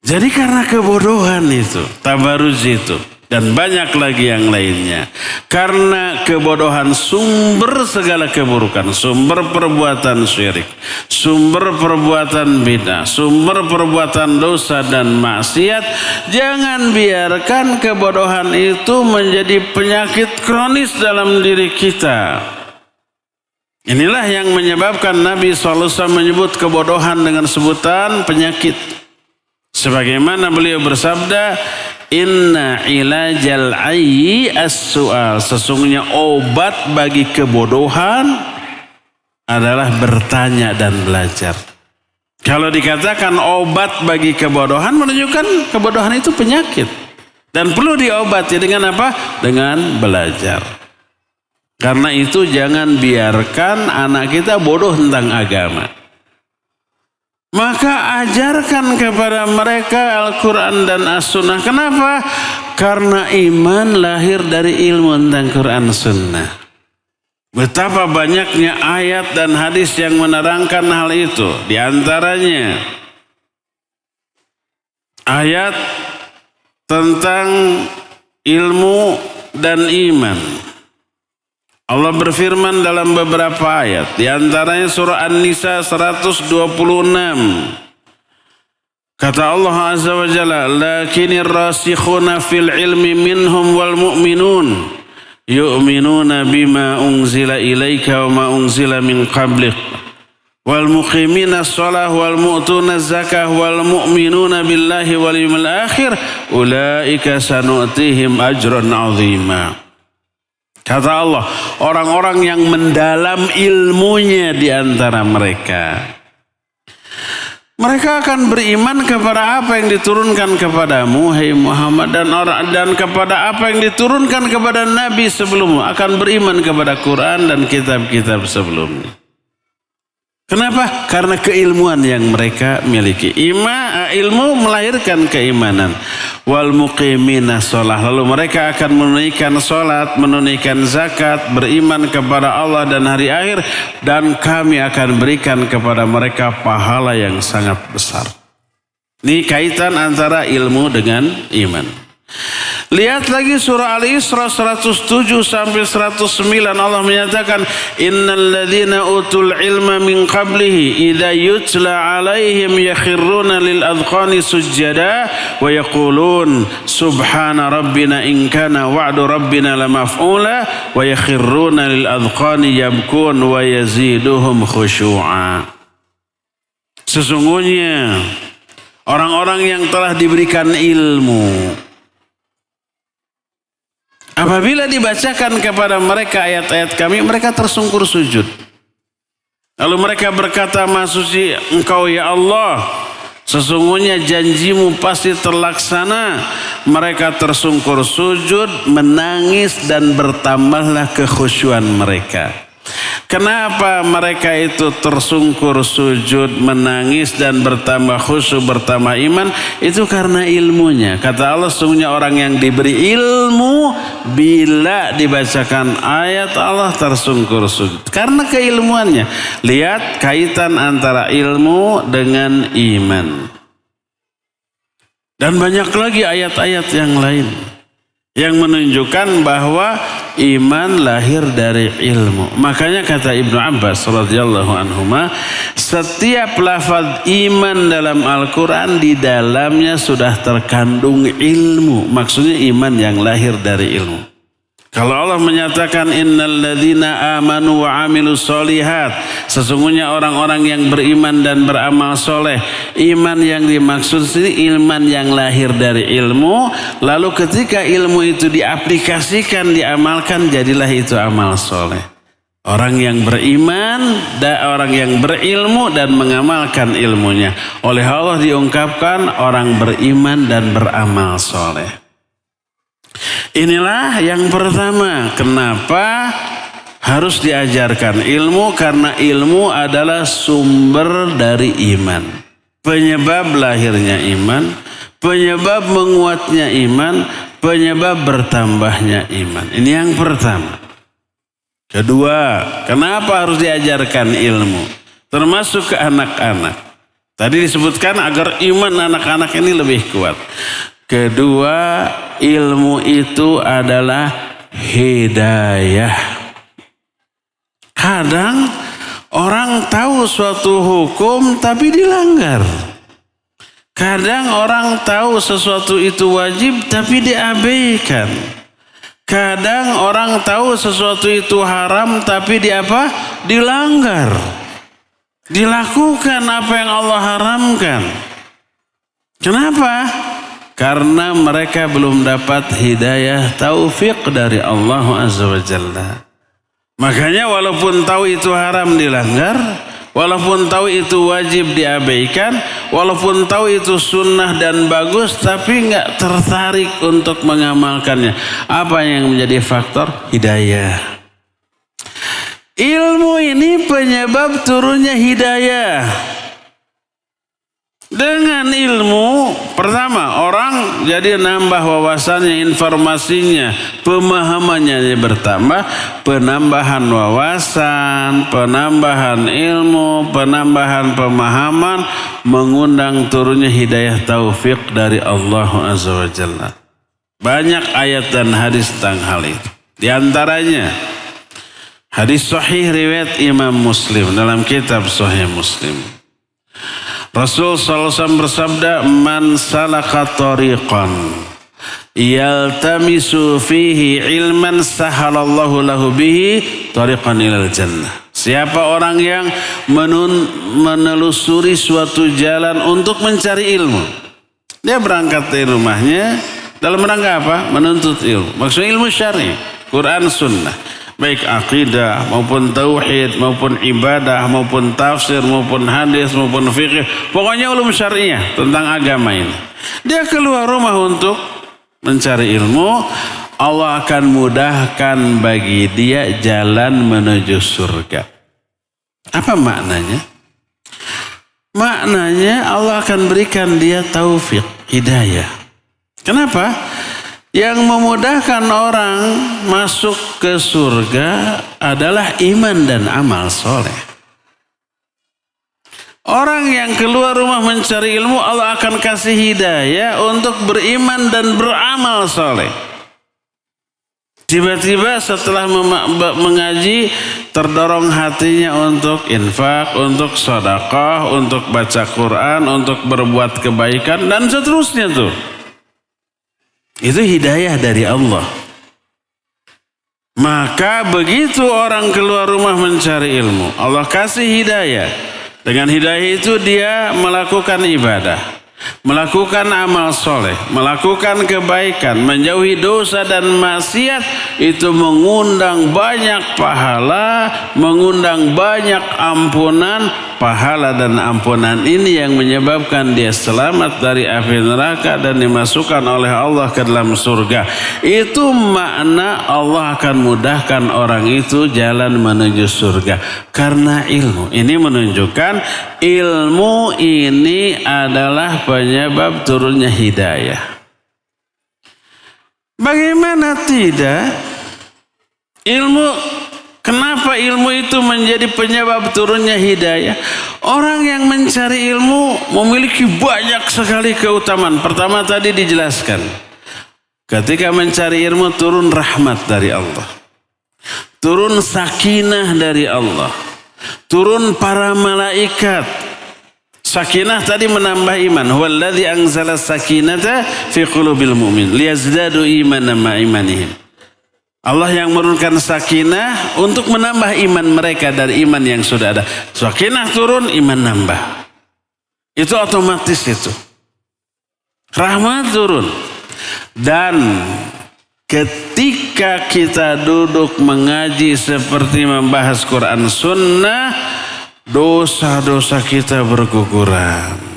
Jadi karena kebodohan itu, tabarruj itu, dan banyak lagi yang lainnya. Karena kebodohan sumber segala keburukan, sumber perbuatan syirik, sumber perbuatan bid'ah, sumber perbuatan dosa dan maksiat. Jangan biarkan kebodohan itu menjadi penyakit kronis dalam diri kita. Inilah yang menyebabkan Nabi SAW menyebut kebodohan dengan sebutan penyakit. Sebagaimana beliau bersabda, inna ilajal ayyi as-su'al. Sesungguhnya obat bagi kebodohan adalah bertanya dan belajar. Kalau dikatakan obat bagi kebodohan, menunjukkan kebodohan itu penyakit. Dan perlu diobati dengan apa? Dengan belajar. Karena itu jangan biarkan anak kita bodoh tentang agama. Maka ajarkan kepada mereka Al-Quran dan As-Sunnah. Kenapa? Karena iman lahir dari ilmu tentang Quran Sunnah. Betapa banyaknya ayat dan hadis yang menerangkan hal itu. Di antaranya ayat tentang ilmu dan iman. Allah berfirman dalam beberapa ayat. Di antaranya surah An-Nisa 126. Kata Allah Azza wa Jalla, lakinir rasikhuna fil ilmi minhum wal mu'minun yu'minuna bima unzila ilaika wa ma unzila min qablik wal muqimina shalah wal mu'tuna zakah wal mu'minuna billahi wal yawmil akhir ulaika sanu'tihim ajran 'azima. Kata Allah, orang-orang yang mendalam ilmunya di antara mereka, mereka akan beriman kepada apa yang diturunkan kepadamu, hai Muhammad, dan kepada apa yang diturunkan kepada Nabi sebelummu, akan beriman kepada Quran dan kitab-kitab sebelumnya. Kenapa? Karena keilmuan yang mereka miliki. Ilmu melahirkan keimanan. Wal muqimina sholah. Lalu mereka akan menunaikan sholat, menunaikan zakat, beriman kepada Allah dan hari akhir. Dan kami akan berikan kepada mereka pahala yang sangat besar. Ini kaitan antara ilmu dengan iman. Lihat lagi surah Al-Isra 107 sampai 109. Allah menyatakan, innal ladzina utul ilma min qablihi idza yutla alaihim yakhirruna lil adqani sujada wa yaqulun subhana rabbina in kana wa'du rabbina lamaf'ula wa yakhirruna lil adqani yabkun wa yaziduhum khusyu'a. Sesungguhnya orang-orang yang telah diberikan ilmu, apabila dibacakan kepada mereka ayat-ayat kami, mereka tersungkur sujud. Lalu mereka berkata, Maha Suci Engkau ya Allah, sesungguhnya janjimu pasti terlaksana. Mereka tersungkur sujud, menangis dan bertambahlah kekhusyuan mereka. Kenapa mereka itu tersungkur sujud, menangis dan bertambah khusyuk, bertambah iman? Itu karena ilmunya. Kata Allah, sesungguhnya orang yang diberi ilmu, bila dibacakan ayat Allah tersungkur sujud. Karena keilmuannya. Lihat kaitan antara ilmu dengan iman. Dan banyak lagi ayat-ayat yang lain yang menunjukkan bahwa iman lahir dari ilmu. Makanya kata Ibnu Abbas radhiyallahu anhuma, setiap lafaz iman dalam Al-Quran di dalamnya sudah terkandung ilmu. Maksudnya iman yang lahir dari ilmu. Kalau Allah menyatakan innal ladzina amanu wa amilus solihat, sesungguhnya orang-orang yang beriman dan beramal soleh. Iman yang dimaksud sini iman yang lahir dari ilmu. Lalu ketika ilmu itu diaplikasikan, diamalkan, jadilah itu amal soleh. Orang yang beriman dan orang yang berilmu dan mengamalkan ilmunya. Oleh Allah diungkapkan orang beriman dan beramal soleh. Inilah yang pertama, kenapa harus diajarkan ilmu? Karena ilmu adalah sumber dari iman, penyebab lahirnya iman, penyebab menguatnya iman, penyebab bertambahnya iman. Ini yang pertama. Kedua, kenapa harus diajarkan ilmu? Termasuk ke anak-anak. Tadi disebutkan agar iman anak-anak ini lebih kuat. Kedua, ilmu itu adalah hidayah. Kadang orang tahu suatu hukum tapi dilanggar. Kadang orang tahu sesuatu itu wajib tapi diabaikan. Kadang orang tahu sesuatu itu haram tapi dilanggar. Dilakukan apa yang Allah haramkan. Kenapa? Karena mereka belum dapat hidayah taufik dari Allah Azza wa Jalla. Makanya walaupun tahu itu haram dilanggar, walaupun tahu itu wajib diabaikan, walaupun tahu itu sunnah dan bagus, tapi nggak tertarik untuk mengamalkannya. Apa yang menjadi faktor? Hidayah. Ilmu ini penyebab turunnya hidayah. Dengan ilmu, pertama orang jadi nambah wawasannya, informasinya, pemahamannya bertambah, penambahan wawasan, penambahan ilmu, penambahan pemahaman, mengundang turunnya hidayah taufik dari Allah Azza wa Jalla. Banyak ayat dan hadis tentang hal itu. Di antaranya, hadis sahih riwayat Imam Muslim dalam kitab Sahih Muslim. Rasul SAW bersabda, "Man salaka tariqan yaltamisu fihi ilman sahalallahu lahu bihi tariqan ilal jannah." Siapa orang yang menelusuri suatu jalan untuk mencari ilmu. Dia berangkat dari rumahnya dalam rangka apa? Menuntut ilmu. Maksudnya ilmu syar'i, Quran, Sunnah. Baik akidah maupun tauhid maupun ibadah maupun tafsir maupun hadis maupun fikih, pokoknya ulum syariah tentang agama ini. Dia keluar rumah untuk mencari ilmu, Allah akan mudahkan bagi dia jalan menuju surga. Apa maknanya? Maknanya Allah akan berikan dia taufik, hidayah. Kenapa? Yang memudahkan orang masuk ke surga adalah iman dan amal soleh. Orang yang keluar rumah mencari ilmu, Allah akan kasih hidayah untuk beriman dan beramal soleh. Tiba-tiba setelah mengaji, terdorong hatinya untuk infak, untuk sedekah, untuk baca Quran, untuk berbuat kebaikan, dan seterusnya tuh. Itu hidayah dari Allah. Maka begitu orang keluar rumah mencari ilmu, Allah kasih hidayah. Dengan hidayah itu dia melakukan ibadah, melakukan amal soleh, melakukan kebaikan, menjauhi dosa dan maksiat. Itu mengundang banyak pahala, mengundang banyak ampunan. Pahala dan ampunan ini yang menyebabkan dia selamat dari api neraka dan dimasukkan oleh Allah ke dalam surga. Itu makna Allah akan mudahkan orang itu jalan menuju surga. Karena ilmu ini menunjukkan ilmu ini adalah penyebab turunnya hidayah. Bagaimana tidak? Kenapa ilmu itu menjadi penyebab turunnya hidayah? Orang yang mencari ilmu memiliki banyak sekali keutamaan. Pertama tadi dijelaskan. Ketika mencari ilmu turun rahmat dari Allah. Turun sakinah dari Allah. Turun para malaikat. Sakinah tadi menambah iman. Huwallazi anzala sakinata fi qulubil mu'min liyazdadu imanan ma imanihim. Allah yang menurunkan sakinah untuk menambah iman mereka dari iman yang sudah ada. Sakinah turun, iman nambah. Itu otomatis itu. Rahmat turun. Dan ketika kita duduk mengaji seperti membahas Quran Sunnah, dosa-dosa kita berguguran.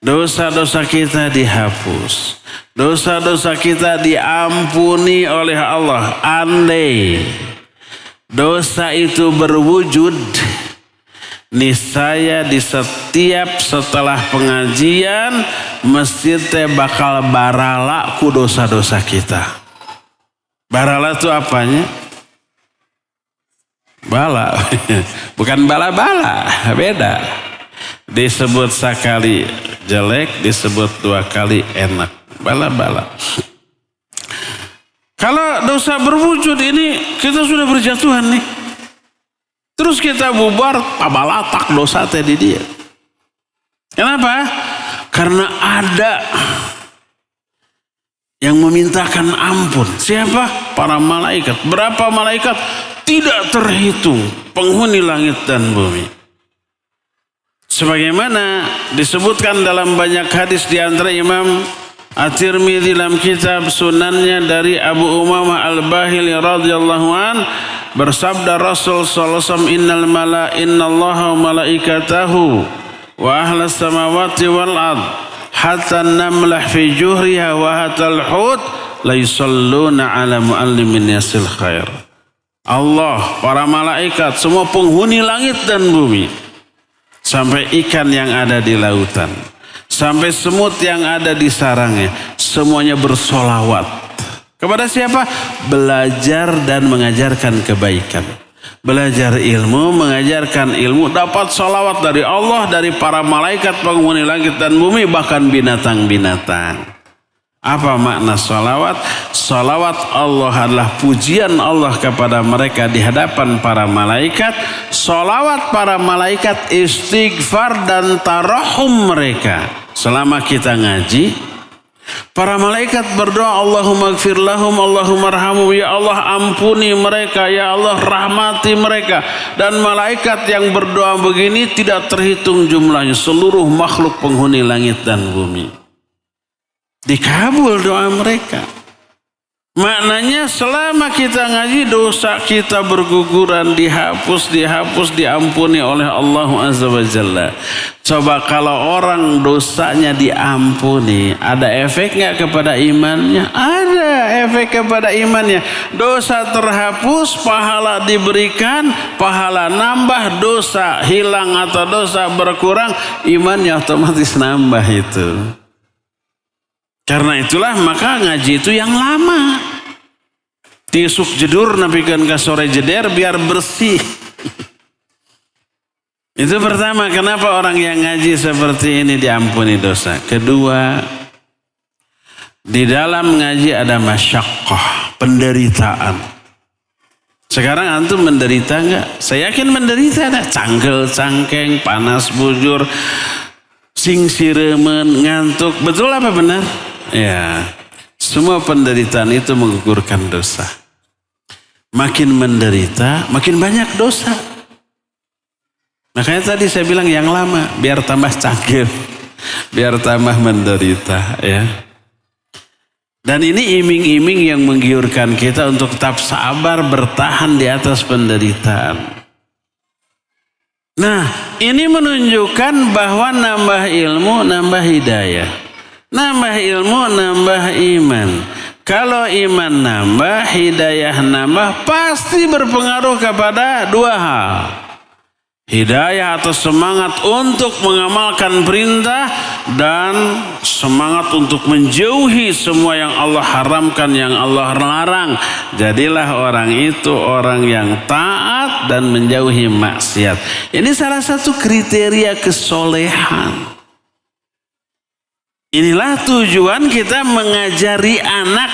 Dosa-dosa kita dihapus. Dosa-dosa kita diampuni oleh Allah. Andai dosa itu berwujud, niscaya di setiap setelah pengajian masjid teh bakal barala ku dosa-dosa kita. Barala itu apanya? Bala. Bukan bala-bala, beda. Disebut sekali jelek, disebut dua kali enak. Bala-bala. Kalau dosa berwujud ini kita sudah berjatuhan nih. Terus kita bubar, pabalatak dosa tadi dia. Kenapa? Karena ada yang memintakan ampun. Siapa? Para malaikat. Berapa malaikat? Tidak terhitung. Penghuni langit dan bumi. Sebagaimana disebutkan dalam banyak hadis, di antara Imam At-Tirmidzi dalam kitab sunannya dari Abu Umamah Al-Bahili radhiyallahu an, bersabda Rasul sallallahu alaihi wasallam, innallaha wa malaikatahu wa ahlas samawati wal ard hatta namlah fi juhriha wa hatal hut la yusalluna ala muallimin yasil khair. Allah, para malaikat, semua penghuni langit dan bumi, sampai ikan yang ada di lautan, sampai semut yang ada di sarangnya, semuanya bersolawat. Kepada siapa? Belajar dan mengajarkan kebaikan. Belajar ilmu, mengajarkan ilmu, dapat solawat dari Allah, dari para malaikat penghuni langit dan bumi, bahkan binatang-binatang. Apa makna solawat? Solawat Allah adalah pujian Allah kepada mereka di hadapan para malaikat. Solawat para malaikat istighfar dan tarahum mereka. Selama kita ngaji, para malaikat berdoa, Allahumma gfir lahum, Allahumma arhamhum, ya Allah ampuni mereka, ya Allah rahmati mereka. Dan malaikat yang berdoa begini tidak terhitung jumlahnya, seluruh makhluk penghuni langit dan bumi. Dikabul doa mereka. Maknanya selama kita ngaji, dosa kita berguguran, dihapus, diampuni oleh Allah Azza wa Jalla. Coba kalau orang dosanya diampuni, ada efek nggak kepada imannya? Ada efek kepada imannya. Dosa terhapus, pahala diberikan, pahala nambah, dosa hilang atau dosa berkurang, imannya otomatis nambah itu. Karena itulah maka ngaji itu yang lama. Tisuk jedur napikan ke sore jeder biar bersih. Itu pertama, kenapa orang yang ngaji seperti ini diampuni dosa. Kedua, di dalam ngaji ada masyaqqah, penderitaan. Sekarang antum menderita enggak? Saya yakin menderita ada. Cangkel, cangkeng, panas bujur, sing siremen, ngantuk. Betul apa benar? Ya, semua penderitaan itu menggugurkan dosa. Makin menderita, makin banyak dosa. Makanya tadi saya bilang yang lama, biar tambah cangkir, biar tambah menderita. Ya. Dan ini iming-iming yang menggiurkan kita untuk tetap sabar, bertahan di atas penderitaan. Nah, ini menunjukkan bahwa nambah ilmu, nambah hidayah. Nambah ilmu, nambah iman. Kalau iman nambah, hidayah nambah, pasti berpengaruh kepada dua hal. Hidayah atau semangat untuk mengamalkan perintah, dan semangat untuk menjauhi semua yang Allah haramkan, yang Allah larang. Jadilah orang itu orang yang taat dan menjauhi maksiat. Ini salah satu kriteria kesolehan. Inilah tujuan kita mengajari anak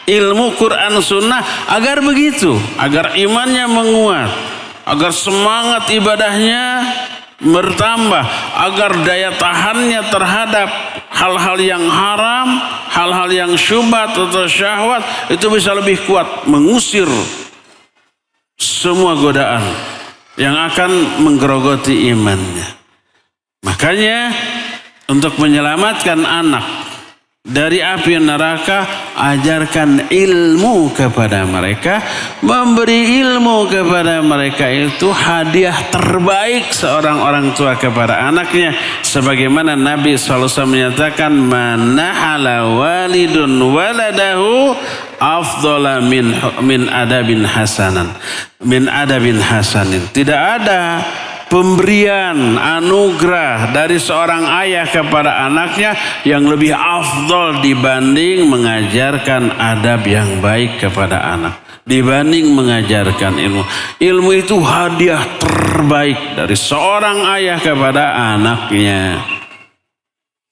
ilmu Quran Sunnah agar begitu, agar imannya menguat, agar semangat ibadahnya bertambah, agar daya tahannya terhadap hal-hal yang haram, hal-hal yang syubhat atau syahwat itu bisa lebih kuat, mengusir semua godaan yang akan menggerogoti imannya. Makanya untuk menyelamatkan anak dari api neraka, ajarkan ilmu kepada mereka. Memberi ilmu kepada mereka itu hadiah terbaik seorang orang tua kepada anaknya. Sebagaimana Nabi SAW menyatakan, manahala walidun waladahu afdala min adabin hasanan. Min adabin hasanin. Tidak ada pemberian anugerah dari seorang ayah kepada anaknya yang lebih afdol dibanding mengajarkan adab yang baik kepada anak, dibanding mengajarkan ilmu. Ilmu itu hadiah terbaik dari seorang ayah kepada anaknya.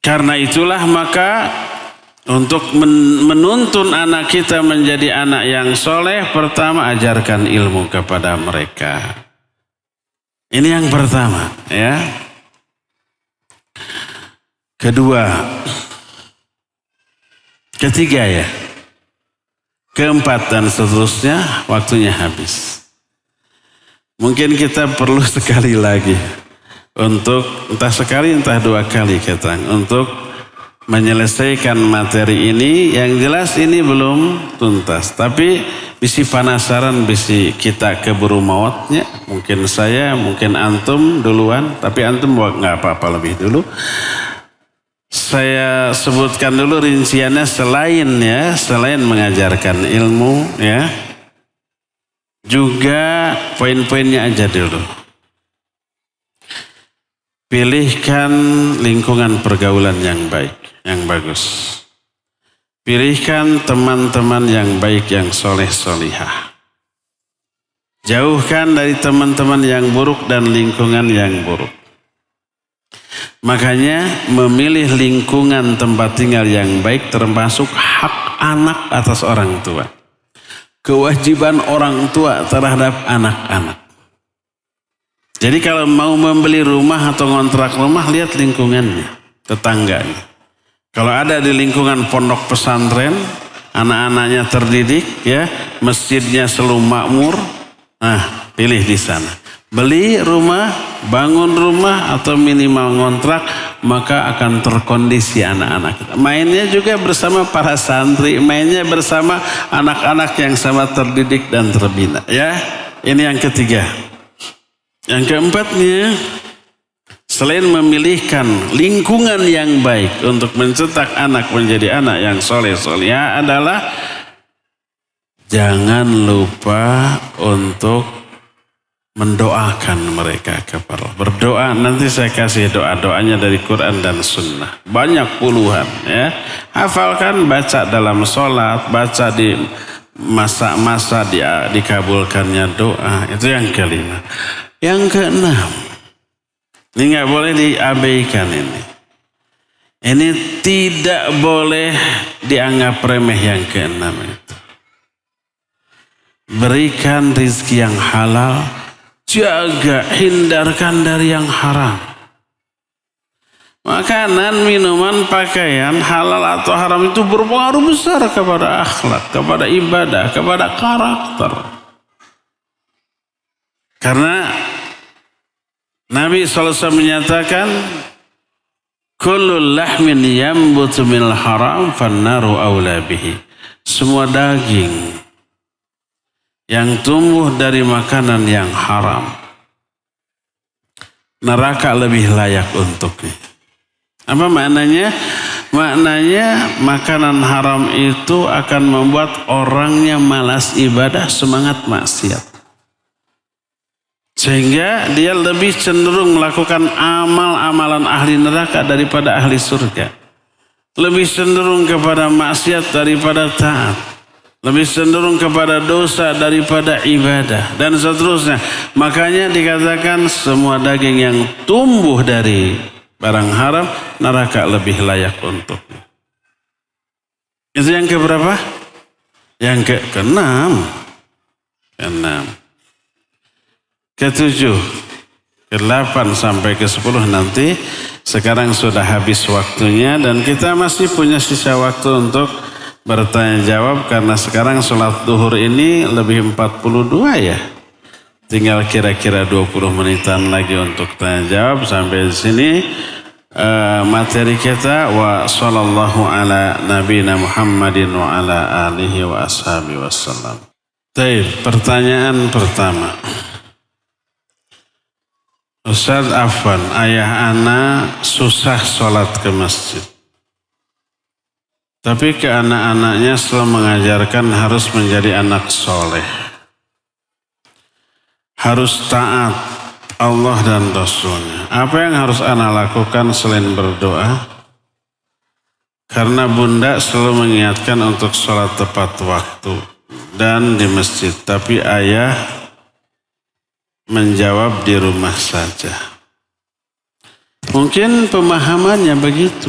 Karena itulah maka untuk menuntun anak kita menjadi anak yang soleh, pertama ajarkan ilmu kepada mereka. Ini yang pertama, ya. Kedua, ketiga ya. Keempat dan seterusnya, waktunya habis. Mungkin kita perlu sekali lagi untuk entah sekali entah dua kali ketang untuk menyelesaikan materi ini. Yang jelas ini belum tuntas, tapi bisi penasaran, bisi kita keburu mautnya. Mungkin saya, mungkin antum duluan, tapi antum nggak apa-apa lebih dulu. Saya sebutkan dulu rinciannya selain mengajarkan ilmu ya, juga poin-poinnya aja dulu. Pilihkan lingkungan pergaulan yang baik, yang bagus. Pilihkan teman-teman yang baik, yang soleh-solihah. Jauhkan dari teman-teman yang buruk dan lingkungan yang buruk. Makanya memilih lingkungan tempat tinggal yang baik termasuk hak anak atas orang tua. Kewajiban orang tua terhadap anak-anak. Jadi kalau mau membeli rumah atau ngontrak rumah, lihat lingkungannya, tetangganya. Kalau ada di lingkungan pondok pesantren, anak-anaknya terdidik, ya, masjidnya selalu makmur, nah pilih di sana. Beli rumah, bangun rumah atau minimal ngontrak, maka akan terkondisi anak-anak kita. Mainnya juga bersama para santri, mainnya bersama anak-anak yang sama terdidik dan terbina. Ya, ini yang ketiga. Yang keempatnya, selain memilihkan lingkungan yang baik untuk mencetak anak menjadi anak yang soleh-solehah adalah jangan lupa untuk mendoakan mereka kepada Allah. Berdoa, nanti saya kasih doa-doanya dari Quran dan Sunnah. Banyak puluhan ya. Hafalkan, baca dalam sholat, baca di masa-masa dikabulkannya doa. Itu yang kelima. Yang keenam, ini nggak boleh diabaikan ini. Ini tidak boleh dianggap remeh yang keenam itu. Berikan rizki yang halal, jaga, hindarkan dari yang haram. Makanan, minuman, pakaian, halal atau haram itu berpengaruh besar kepada akhlak, kepada ibadah, kepada karakter. Karena Nabi SAW menyatakan, Kullul lahmin yambutu minal haram fannaru awla bihi. Semua daging yang tumbuh dari makanan yang haram, neraka lebih layak untuknya. Apa maknanya? Maknanya makanan haram itu akan membuat orangnya malas ibadah, semangat maksiat. Sehingga dia lebih cenderung melakukan amal-amalan ahli neraka daripada ahli surga. Lebih cenderung kepada maksiat daripada taat. Lebih cenderung kepada dosa daripada ibadah. Dan seterusnya. Makanya dikatakan semua daging yang tumbuh dari barang haram, neraka lebih layak untuknya. Itu yang keberapa? Yang keenam. Ketujuh, ke-8 sampai ke-10 nanti. Sekarang sudah habis waktunya dan kita masih punya sisa waktu untuk bertanya jawab karena sekarang sholat duhur ini lebih 42 ya. Tinggal kira-kira 20 menitan lagi untuk tanya jawab. Sampai di sini materi kita. Wa sallallahu ala nabina Muhammadin wa ala alihi wa ashabihi wassalam. Baik, pertanyaan pertama. Ustaz Afwan, ayah ana susah sholat ke masjid. Tapi ke anak-anaknya selalu mengajarkan harus menjadi anak soleh. Harus taat Allah dan Rasulnya. Apa yang harus ana lakukan selain berdoa? Karena bunda selalu mengingatkan untuk sholat tepat waktu dan di masjid. Tapi ayah menjawab di rumah saja. Mungkin pemahamannya begitu.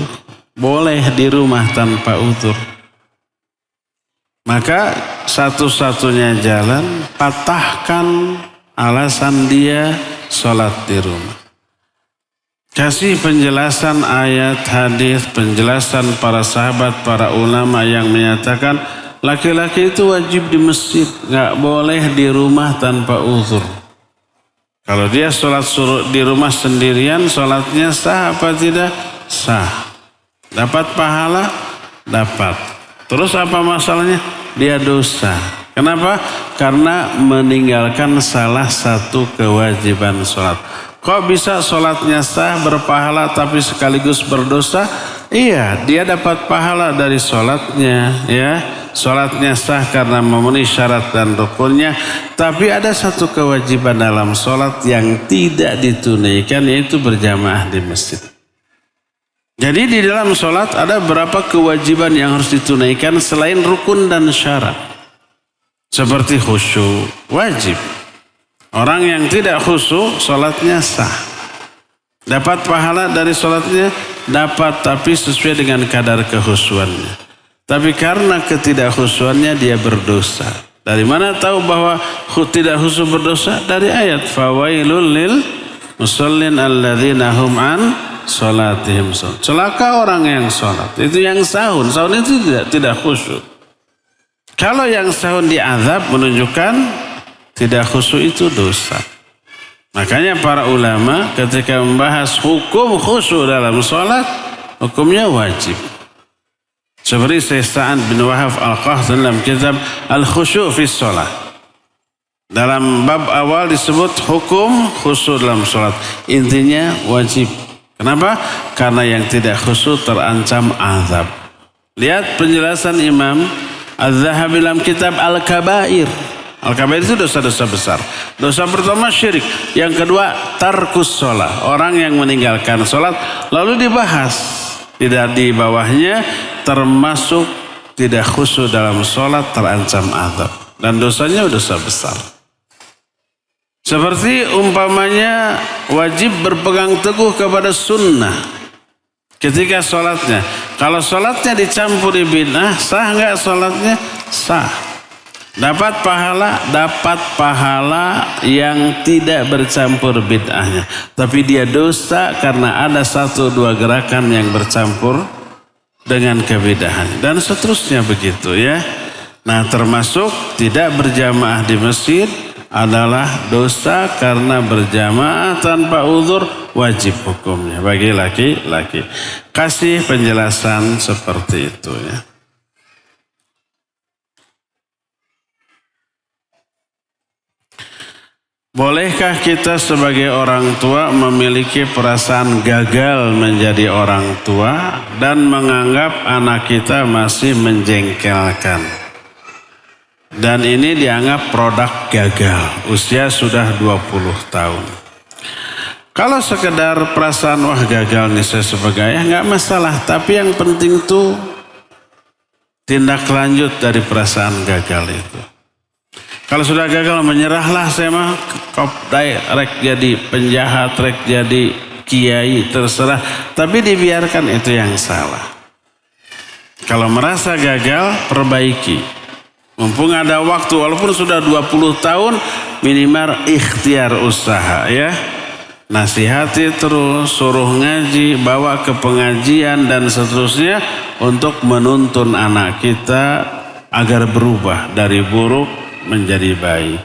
Boleh di rumah tanpa uzur. Maka satu-satunya jalan, patahkan alasan dia sholat di rumah. Kasih penjelasan ayat, hadis, penjelasan para sahabat, para ulama yang menyatakan laki-laki itu wajib di masjid, nggak boleh di rumah tanpa uzur. Kalau dia sholat di rumah sendirian, sholatnya sah apa tidak? Sah. Dapat pahala? Dapat. Terus apa masalahnya? Dia dosa. Kenapa? Karena meninggalkan salah satu kewajiban sholat. Kok bisa sholatnya sah, berpahala, tapi sekaligus berdosa? Iya, dia dapat pahala dari sholatnya, ya. Sholatnya sah karena memenuhi syarat dan rukunnya, tapi ada satu kewajiban dalam sholat yang tidak ditunaikan, yaitu berjamaah di masjid. Jadi di dalam sholat ada berapa kewajiban yang harus ditunaikan selain rukun dan syarat. Seperti khusyuk, wajib. Orang yang tidak khusyuk, sholatnya sah. Dapat pahala dari sholatnya? Dapat, tapi sesuai dengan kadar kekhusyuannya. Tapi karena ketidakkhusyuannya dia berdosa. Dari mana tahu bahwa tidak khusyuk berdosa? Dari ayat fawailul lil musallin alladzina hum an salatihim. Celaka orang yang salat. Itu yang sahun. Sahun itu tidak khusyuk. Kalau yang sahun diazab menunjukkan tidak khusyuk itu dosa. Makanya para ulama ketika membahas hukum khusyuk dalam salat, hukumnya wajib. Seperti Syekh Sa'ad bin Wahab Al-Qahtani dalam kitab Al-Khusyu' fi Shalah. Dalam bab awal disebut hukum khusyuk dalam salat. Intinya wajib. Kenapa? Karena yang tidak khusyuk terancam azab. Lihat penjelasan Imam Az-Zahabi dalam kitab Al-Kabair. Al-Kabair itu dosa-dosa besar. Dosa pertama syirik. Yang kedua tarkus sholat. Orang yang meninggalkan sholat. Lalu dibahas. Tidak di bawahnya termasuk tidak khusyuk dalam sholat terancam azab. Dan dosanya dosa besar. Seperti umpamanya wajib berpegang teguh kepada sunnah. Ketika sholatnya. Kalau sholatnya dicampuri bid'ah, sah nggak sholatnya? Sah. Dapat pahala yang tidak bercampur bid'ahnya. Tapi dia dosa karena ada 1-2 gerakan yang bercampur dengan kebid'ahan. Dan seterusnya begitu ya. Nah termasuk tidak berjamaah di masjid adalah dosa karena berjamaah tanpa uzur wajib hukumnya bagi laki-laki. Kasih penjelasan seperti itu ya. Bolehkah kita sebagai orang tua memiliki perasaan gagal menjadi orang tua dan menganggap anak kita masih menjengkelkan? Dan ini dianggap produk gagal, usia sudah 20 tahun. Kalau sekedar perasaan wah gagal nih saya sebagai ayah nggak masalah, tapi yang penting tuh tindak lanjut dari perasaan gagal itu. Kalau sudah gagal menyerahlah saya mah rek jadi penjahat, rek jadi kiai terserah. Tapi dibiarkan itu yang salah. Kalau merasa gagal perbaiki. Mumpung ada waktu walaupun sudah 20 tahun minimal ikhtiar usaha ya. Nasihati terus, suruh ngaji, bawa ke pengajian dan seterusnya untuk menuntun anak kita agar berubah dari buruk menjadi baik.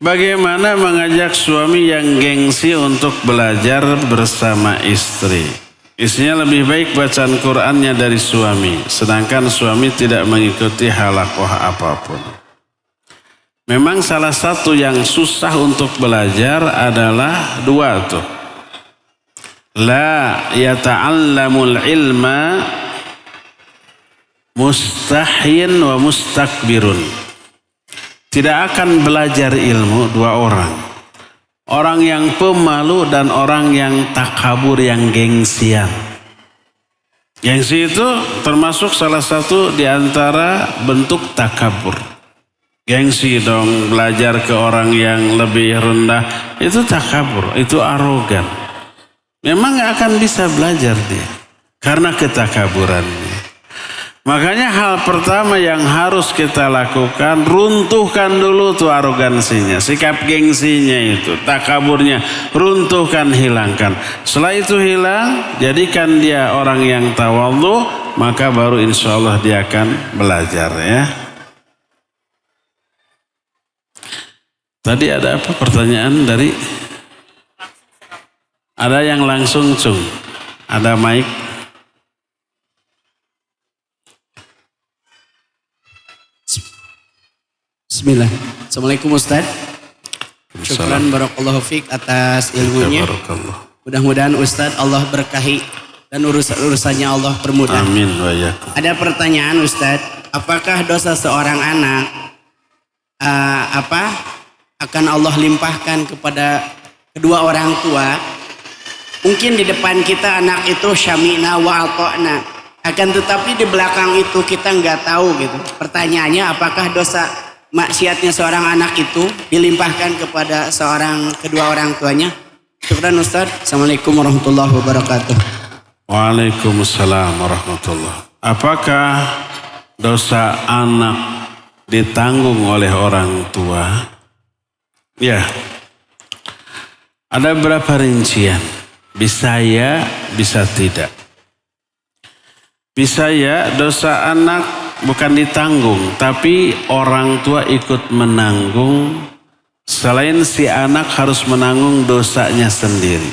Bagaimana mengajak suami yang gengsi untuk belajar bersama istri? Istrinya lebih baik bacaan Qur'annya dari suami, sedangkan suami tidak mengikuti halakoh apapun. Memang salah satu yang susah untuk belajar adalah 2 tuh. La yata'allamul ilma mustahyin wa mustakbirun. Tidak akan belajar ilmu 2 orang. Orang yang pemalu dan orang yang takabur, yang gengsian. Gengsi itu termasuk salah satu di antara bentuk takabur. Gengsi dong belajar ke orang yang lebih rendah. Itu takabur, itu arogan. Memang gak akan bisa belajar dia. Karena ketakaburannya. Makanya hal pertama yang harus kita lakukan, runtuhkan dulu tuh arogansinya, sikap gengsinya itu, takaburnya, runtuhkan, hilangkan. Setelah itu hilang, jadikan dia orang yang tawadhu, maka baru insya Allah dia akan belajar ya. Tadi ada apa pertanyaan dari? Ada yang langsung cung. Ada mic. Bismillah. Assalamualaikum Ustaz. Syukran barakallahu fiik atas ilmunya. Mudah-mudahan Ustaz Allah berkahi dan urusannya Allah permudah. Amin wa iyyakum. Ada pertanyaan Ustaz, apakah dosa seorang anak akan Allah limpahkan kepada kedua orang tua? Mungkin di depan kita anak itu syami'na wa ata'na, akan tetapi di belakang itu kita nggak tahu gitu. Pertanyaannya, apakah dosa maksiatnya seorang anak itu dilimpahkan kepada kedua orang tuanya? Syukran Ustaz. Assalamualaikum warahmatullahi wabarakatuh. Waalaikumsalam warahmatullahi. Apakah dosa anak ditanggung oleh orang tua? Ya. Ada berapa rincian? Bisa ya, bisa tidak. Bisa ya, dosa anak bukan ditanggung, tapi orang tua ikut menanggung. Selain si anak harus menanggung dosanya sendiri.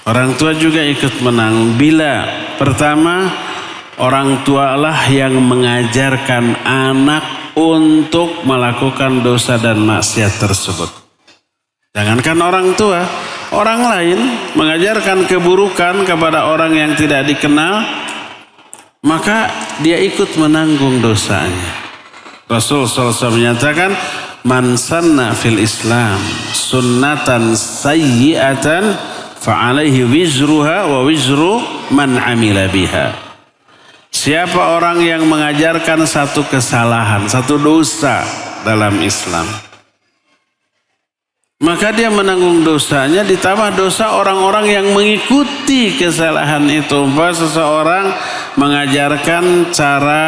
Orang tua juga ikut menanggung bila pertama orang tualah yang mengajarkan anak untuk melakukan dosa dan maksiat tersebut. Jangankan orang tua, orang lain mengajarkan keburukan kepada orang yang tidak dikenal, maka dia ikut menanggung dosanya. Rasul SAW menyatakan, man sanna fil Islam sunnatan sayyi'atan fa'alaihi wizruha wa wizru man amila biha. Siapa orang yang mengajarkan satu kesalahan, satu dosa dalam Islam, maka dia menanggung dosanya, ditambah dosa orang-orang yang mengikuti kesalahan itu. Umpama seseorang mengajarkan cara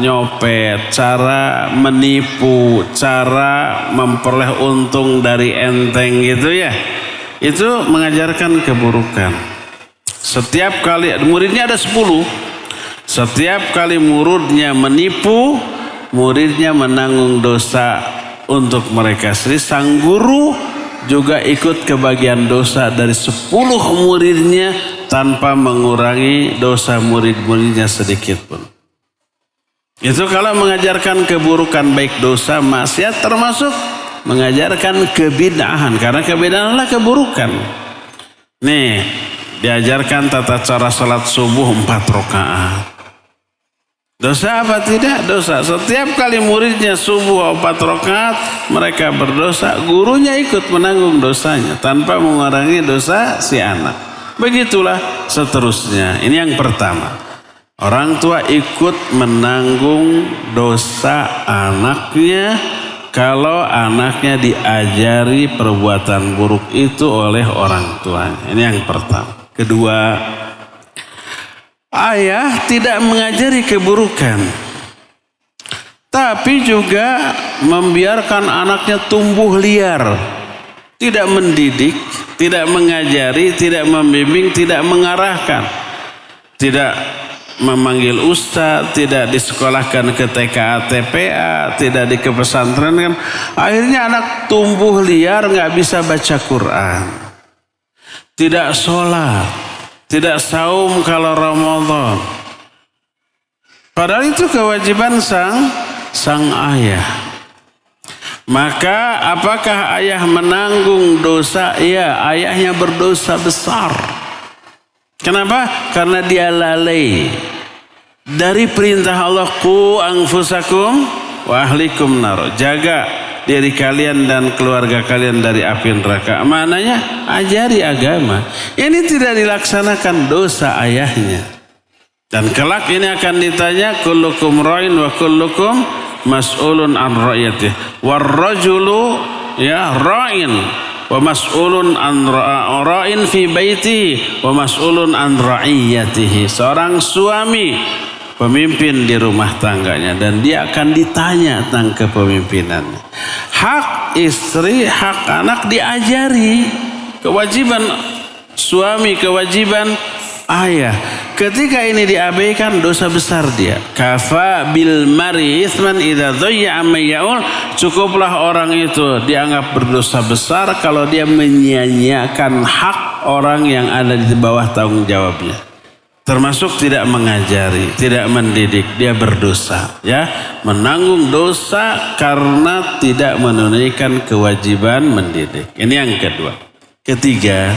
nyopet, cara menipu, cara memperoleh untung dari enteng gitu ya. Itu mengajarkan keburukan. Setiap kali muridnya ada 10. Setiap kali muridnya menipu, muridnya menanggung dosa untuk mereka sendiri. Sang guru juga ikut kebagian dosa dari 10 muridnya tanpa mengurangi dosa murid-muridnya sedikit pun. Itu kalau mengajarkan keburukan baik dosa maksiat, termasuk mengajarkan kebid'ahan, karena kebid'ahan adalah keburukan. Nih, diajarkan tata cara salat subuh 4 rakaat. Dosa apa tidak? Dosa. Setiap kali muridnya subuh 4 rakaat, mereka berdosa, gurunya ikut menanggung dosanya tanpa mengurangi dosa si anak. Begitulah seterusnya. Ini yang pertama. Orang tua ikut menanggung dosa anaknya kalau anaknya diajari perbuatan buruk itu oleh orang tuanya. Ini yang pertama. Kedua, ayah tidak mengajari keburukan, tapi juga membiarkan anaknya tumbuh liar. Tidak mendidik, tidak mengajari, tidak membimbing, tidak mengarahkan. Tidak memanggil ustaz, tidak disekolahkan ke TKA, TPA, tidak di pesantren kan. Akhirnya anak tumbuh liar, nggak bisa baca Quran. Tidak sholat. Tidak saum kalau Ramadan. Padahal itu kewajiban sang ayah. Maka apakah ayah menanggung dosa? Ya, ayahnya berdosa besar. Kenapa? Karena dia lalai dari perintah Allah, qu anfusakum wa ahlikum nar. Jaga diri kalian dan keluarga kalian dari api neraka. Maknanya ajari agama. Ini tidak dilaksanakan, dosa ayahnya. Dan kelak ini akan ditanya, kullukum ra'in wa kullukum mas'ulun an ra'iyatih. War rajulu ya ra'in wa mas'ulun an ra'in fi baiti wa mas'ulun an ra'iyatihi. Seorang suami pemimpin di rumah tangganya dan dia akan ditanya tentang kepemimpinannya. Hak istri, hak anak diajari. Kewajiban suami, kewajiban ayah. ketika ini diabaikan dosa besar dia. Kafa bil mari itsman idza dhayya amyaul. Cukuplah orang itu dianggap berdosa besar kalau dia menyia-nyiakan hak orang yang ada di bawah tanggung jawabnya. Termasuk tidak mengajari, tidak mendidik, dia berdosa, ya, menanggung dosa karena tidak menunaikan kewajiban mendidik. Ini yang kedua. Ketiga,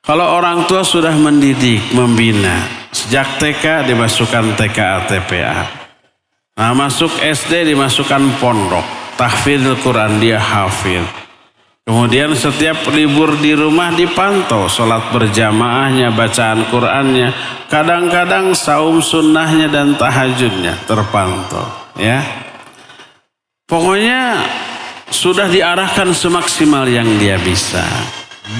kalau orang tua sudah mendidik, membina, sejak TK dimasukkan TK TPA, nah masuk SD dimasukkan pondok, tahfidzul Quran dia hafid. Kemudian setiap libur di rumah dipantau sholat berjamaahnya, bacaan Qur'annya, kadang-kadang saum sunnahnya dan tahajudnya terpantau, ya. Pokoknya sudah diarahkan semaksimal yang dia bisa.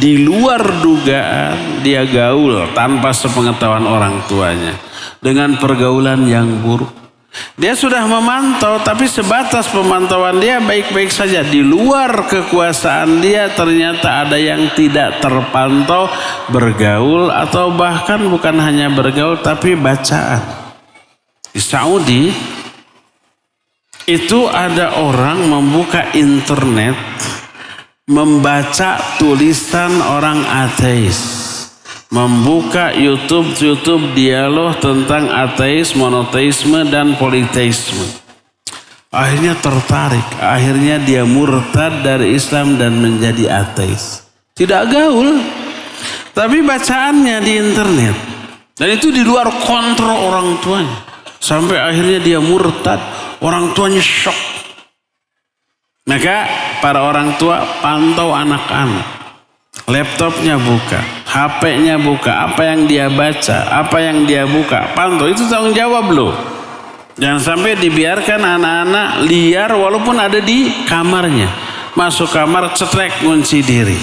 Di luar dugaan dia gaul tanpa sepengetahuan orang tuanya dengan pergaulan yang buruk. Dia sudah memantau, tapi sebatas pemantauan dia baik-baik saja. Di luar kekuasaan dia ternyata ada yang tidak terpantau, bergaul atau bahkan bukan hanya bergaul tapi bacaan. Di Saudi itu ada orang membuka internet, membaca tulisan orang ateis. Membuka YouTube dialog tentang ateis, monoteisme, dan politeisme. Akhirnya tertarik, akhirnya dia murtad dari Islam dan menjadi ateis. Tidak gaul, tapi bacaannya di internet. Dan itu di luar kontrol orang tuanya. Sampai akhirnya dia murtad, orang tuanya shock. Maka para orang tua pantau anak-anak. Laptopnya buka, HP-nya buka, apa yang dia baca, apa yang dia buka, pantau, itu tanggung jawab loh. Jangan sampai dibiarkan anak-anak liar walaupun ada di kamarnya. Masuk kamar, cetrek, kunci diri.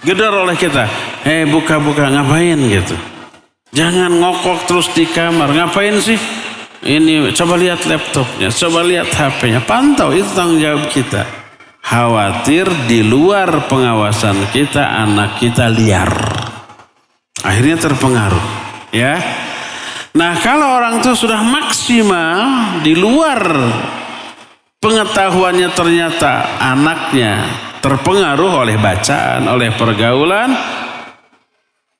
Gedor oleh kita, buka-buka, ngapain gitu. Jangan ngokok terus di kamar, ngapain sih? Ini, coba lihat laptopnya, coba lihat HP-nya, pantau, itu tanggung jawab kita. Khawatir di luar pengawasan kita anak kita liar, akhirnya terpengaruh, ya. Nah kalau orang tua sudah maksimal di luar pengetahuannya, ternyata anaknya terpengaruh oleh bacaan, oleh pergaulan,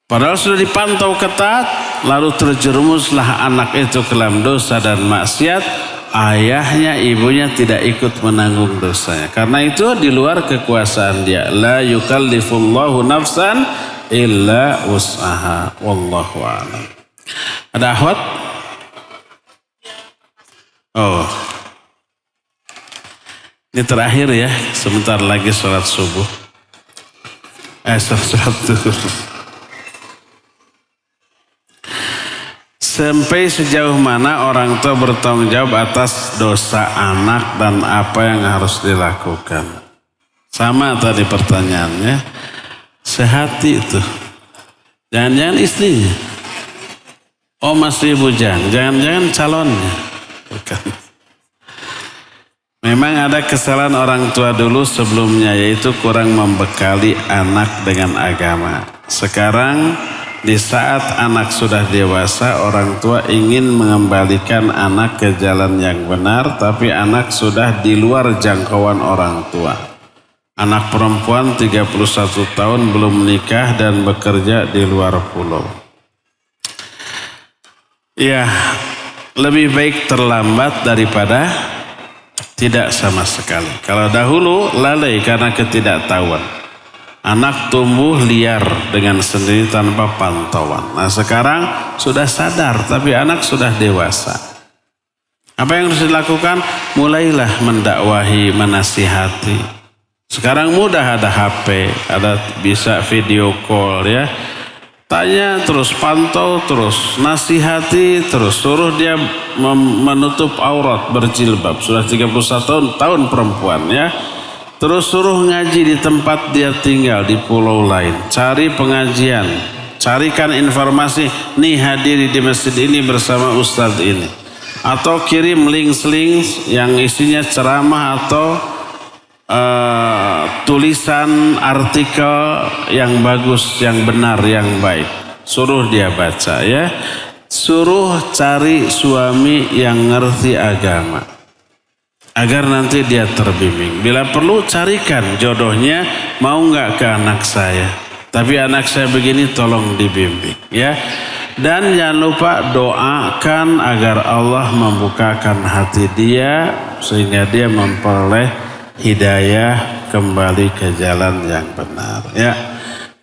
padahal sudah dipantau ketat, lalu terjerumuslah anak itu ke dalam dosa dan maksiat. Ayahnya, ibunya tidak ikut menanggung dosanya. Karena itu di luar kekuasaan dia. La yukallifullahu nafsan illa wus'aha. Wallahu a'lam. Ada akhwat? Oh. Ini terakhir ya. Sebentar lagi sholat subuh. Sholat zuhur. Sampai sejauh mana orang tua bertanggung jawab atas dosa anak dan apa yang harus dilakukan? Sama tadi pertanyaannya, sehati itu. Jangan-jangan istrinya. Oh masih bujang, jangan-jangan calonnya. Bukan. Memang ada kesalahan orang tua dulu sebelumnya, yaitu kurang membekali anak dengan agama. Sekarang di saat anak sudah dewasa, orang tua ingin mengembalikan anak ke jalan yang benar, tapi anak sudah di luar jangkauan orang tua. Anak perempuan 31 tahun belum menikah dan bekerja di luar pulau. Ya, lebih baik terlambat daripada tidak sama sekali. Kalau dahulu lalai karena ketidaktahuan. Anak tumbuh liar dengan sendiri tanpa pantauan. Nah sekarang sudah sadar tapi anak sudah dewasa. Apa yang harus dilakukan? Mulailah mendakwahi, menasihati. Sekarang mudah, ada HP, ada bisa video call ya. Tanya terus, pantau terus, nasihati terus, suruh dia menutup aurat, berjilbab. Sudah 31 tahun perempuan ya. Terus suruh ngaji di tempat dia tinggal di pulau lain. Cari pengajian, carikan informasi, nih hadiri di masjid ini bersama ustadz ini. Atau kirim link-link yang isinya ceramah atau tulisan artikel yang bagus, yang benar, yang baik. Suruh dia baca ya. Suruh cari suami yang ngerti agama. Agar nanti dia terbimbing. Bila perlu carikan jodohnya, mau nggak ke anak saya. Tapi anak saya begini tolong dibimbing ya. Dan jangan lupa doakan agar Allah membukakan hati dia sehingga dia memperoleh hidayah kembali ke jalan yang benar ya.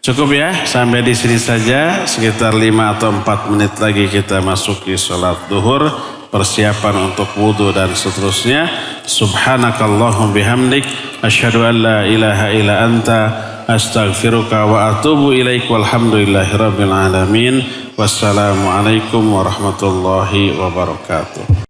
Cukup ya, sampai di sini saja. Sekitar 5 atau 4 menit lagi kita masuki sholat duhur, persiapan untuk wudhu dan seterusnya. Subhanakallahum bihamdik, asyhadu an la ilaha illa anta, astaghfiruka wa atubu ilaik, walhamdulillahi rabbil alamin. Wassalamualaikum warahmatullahi wabarakatuh.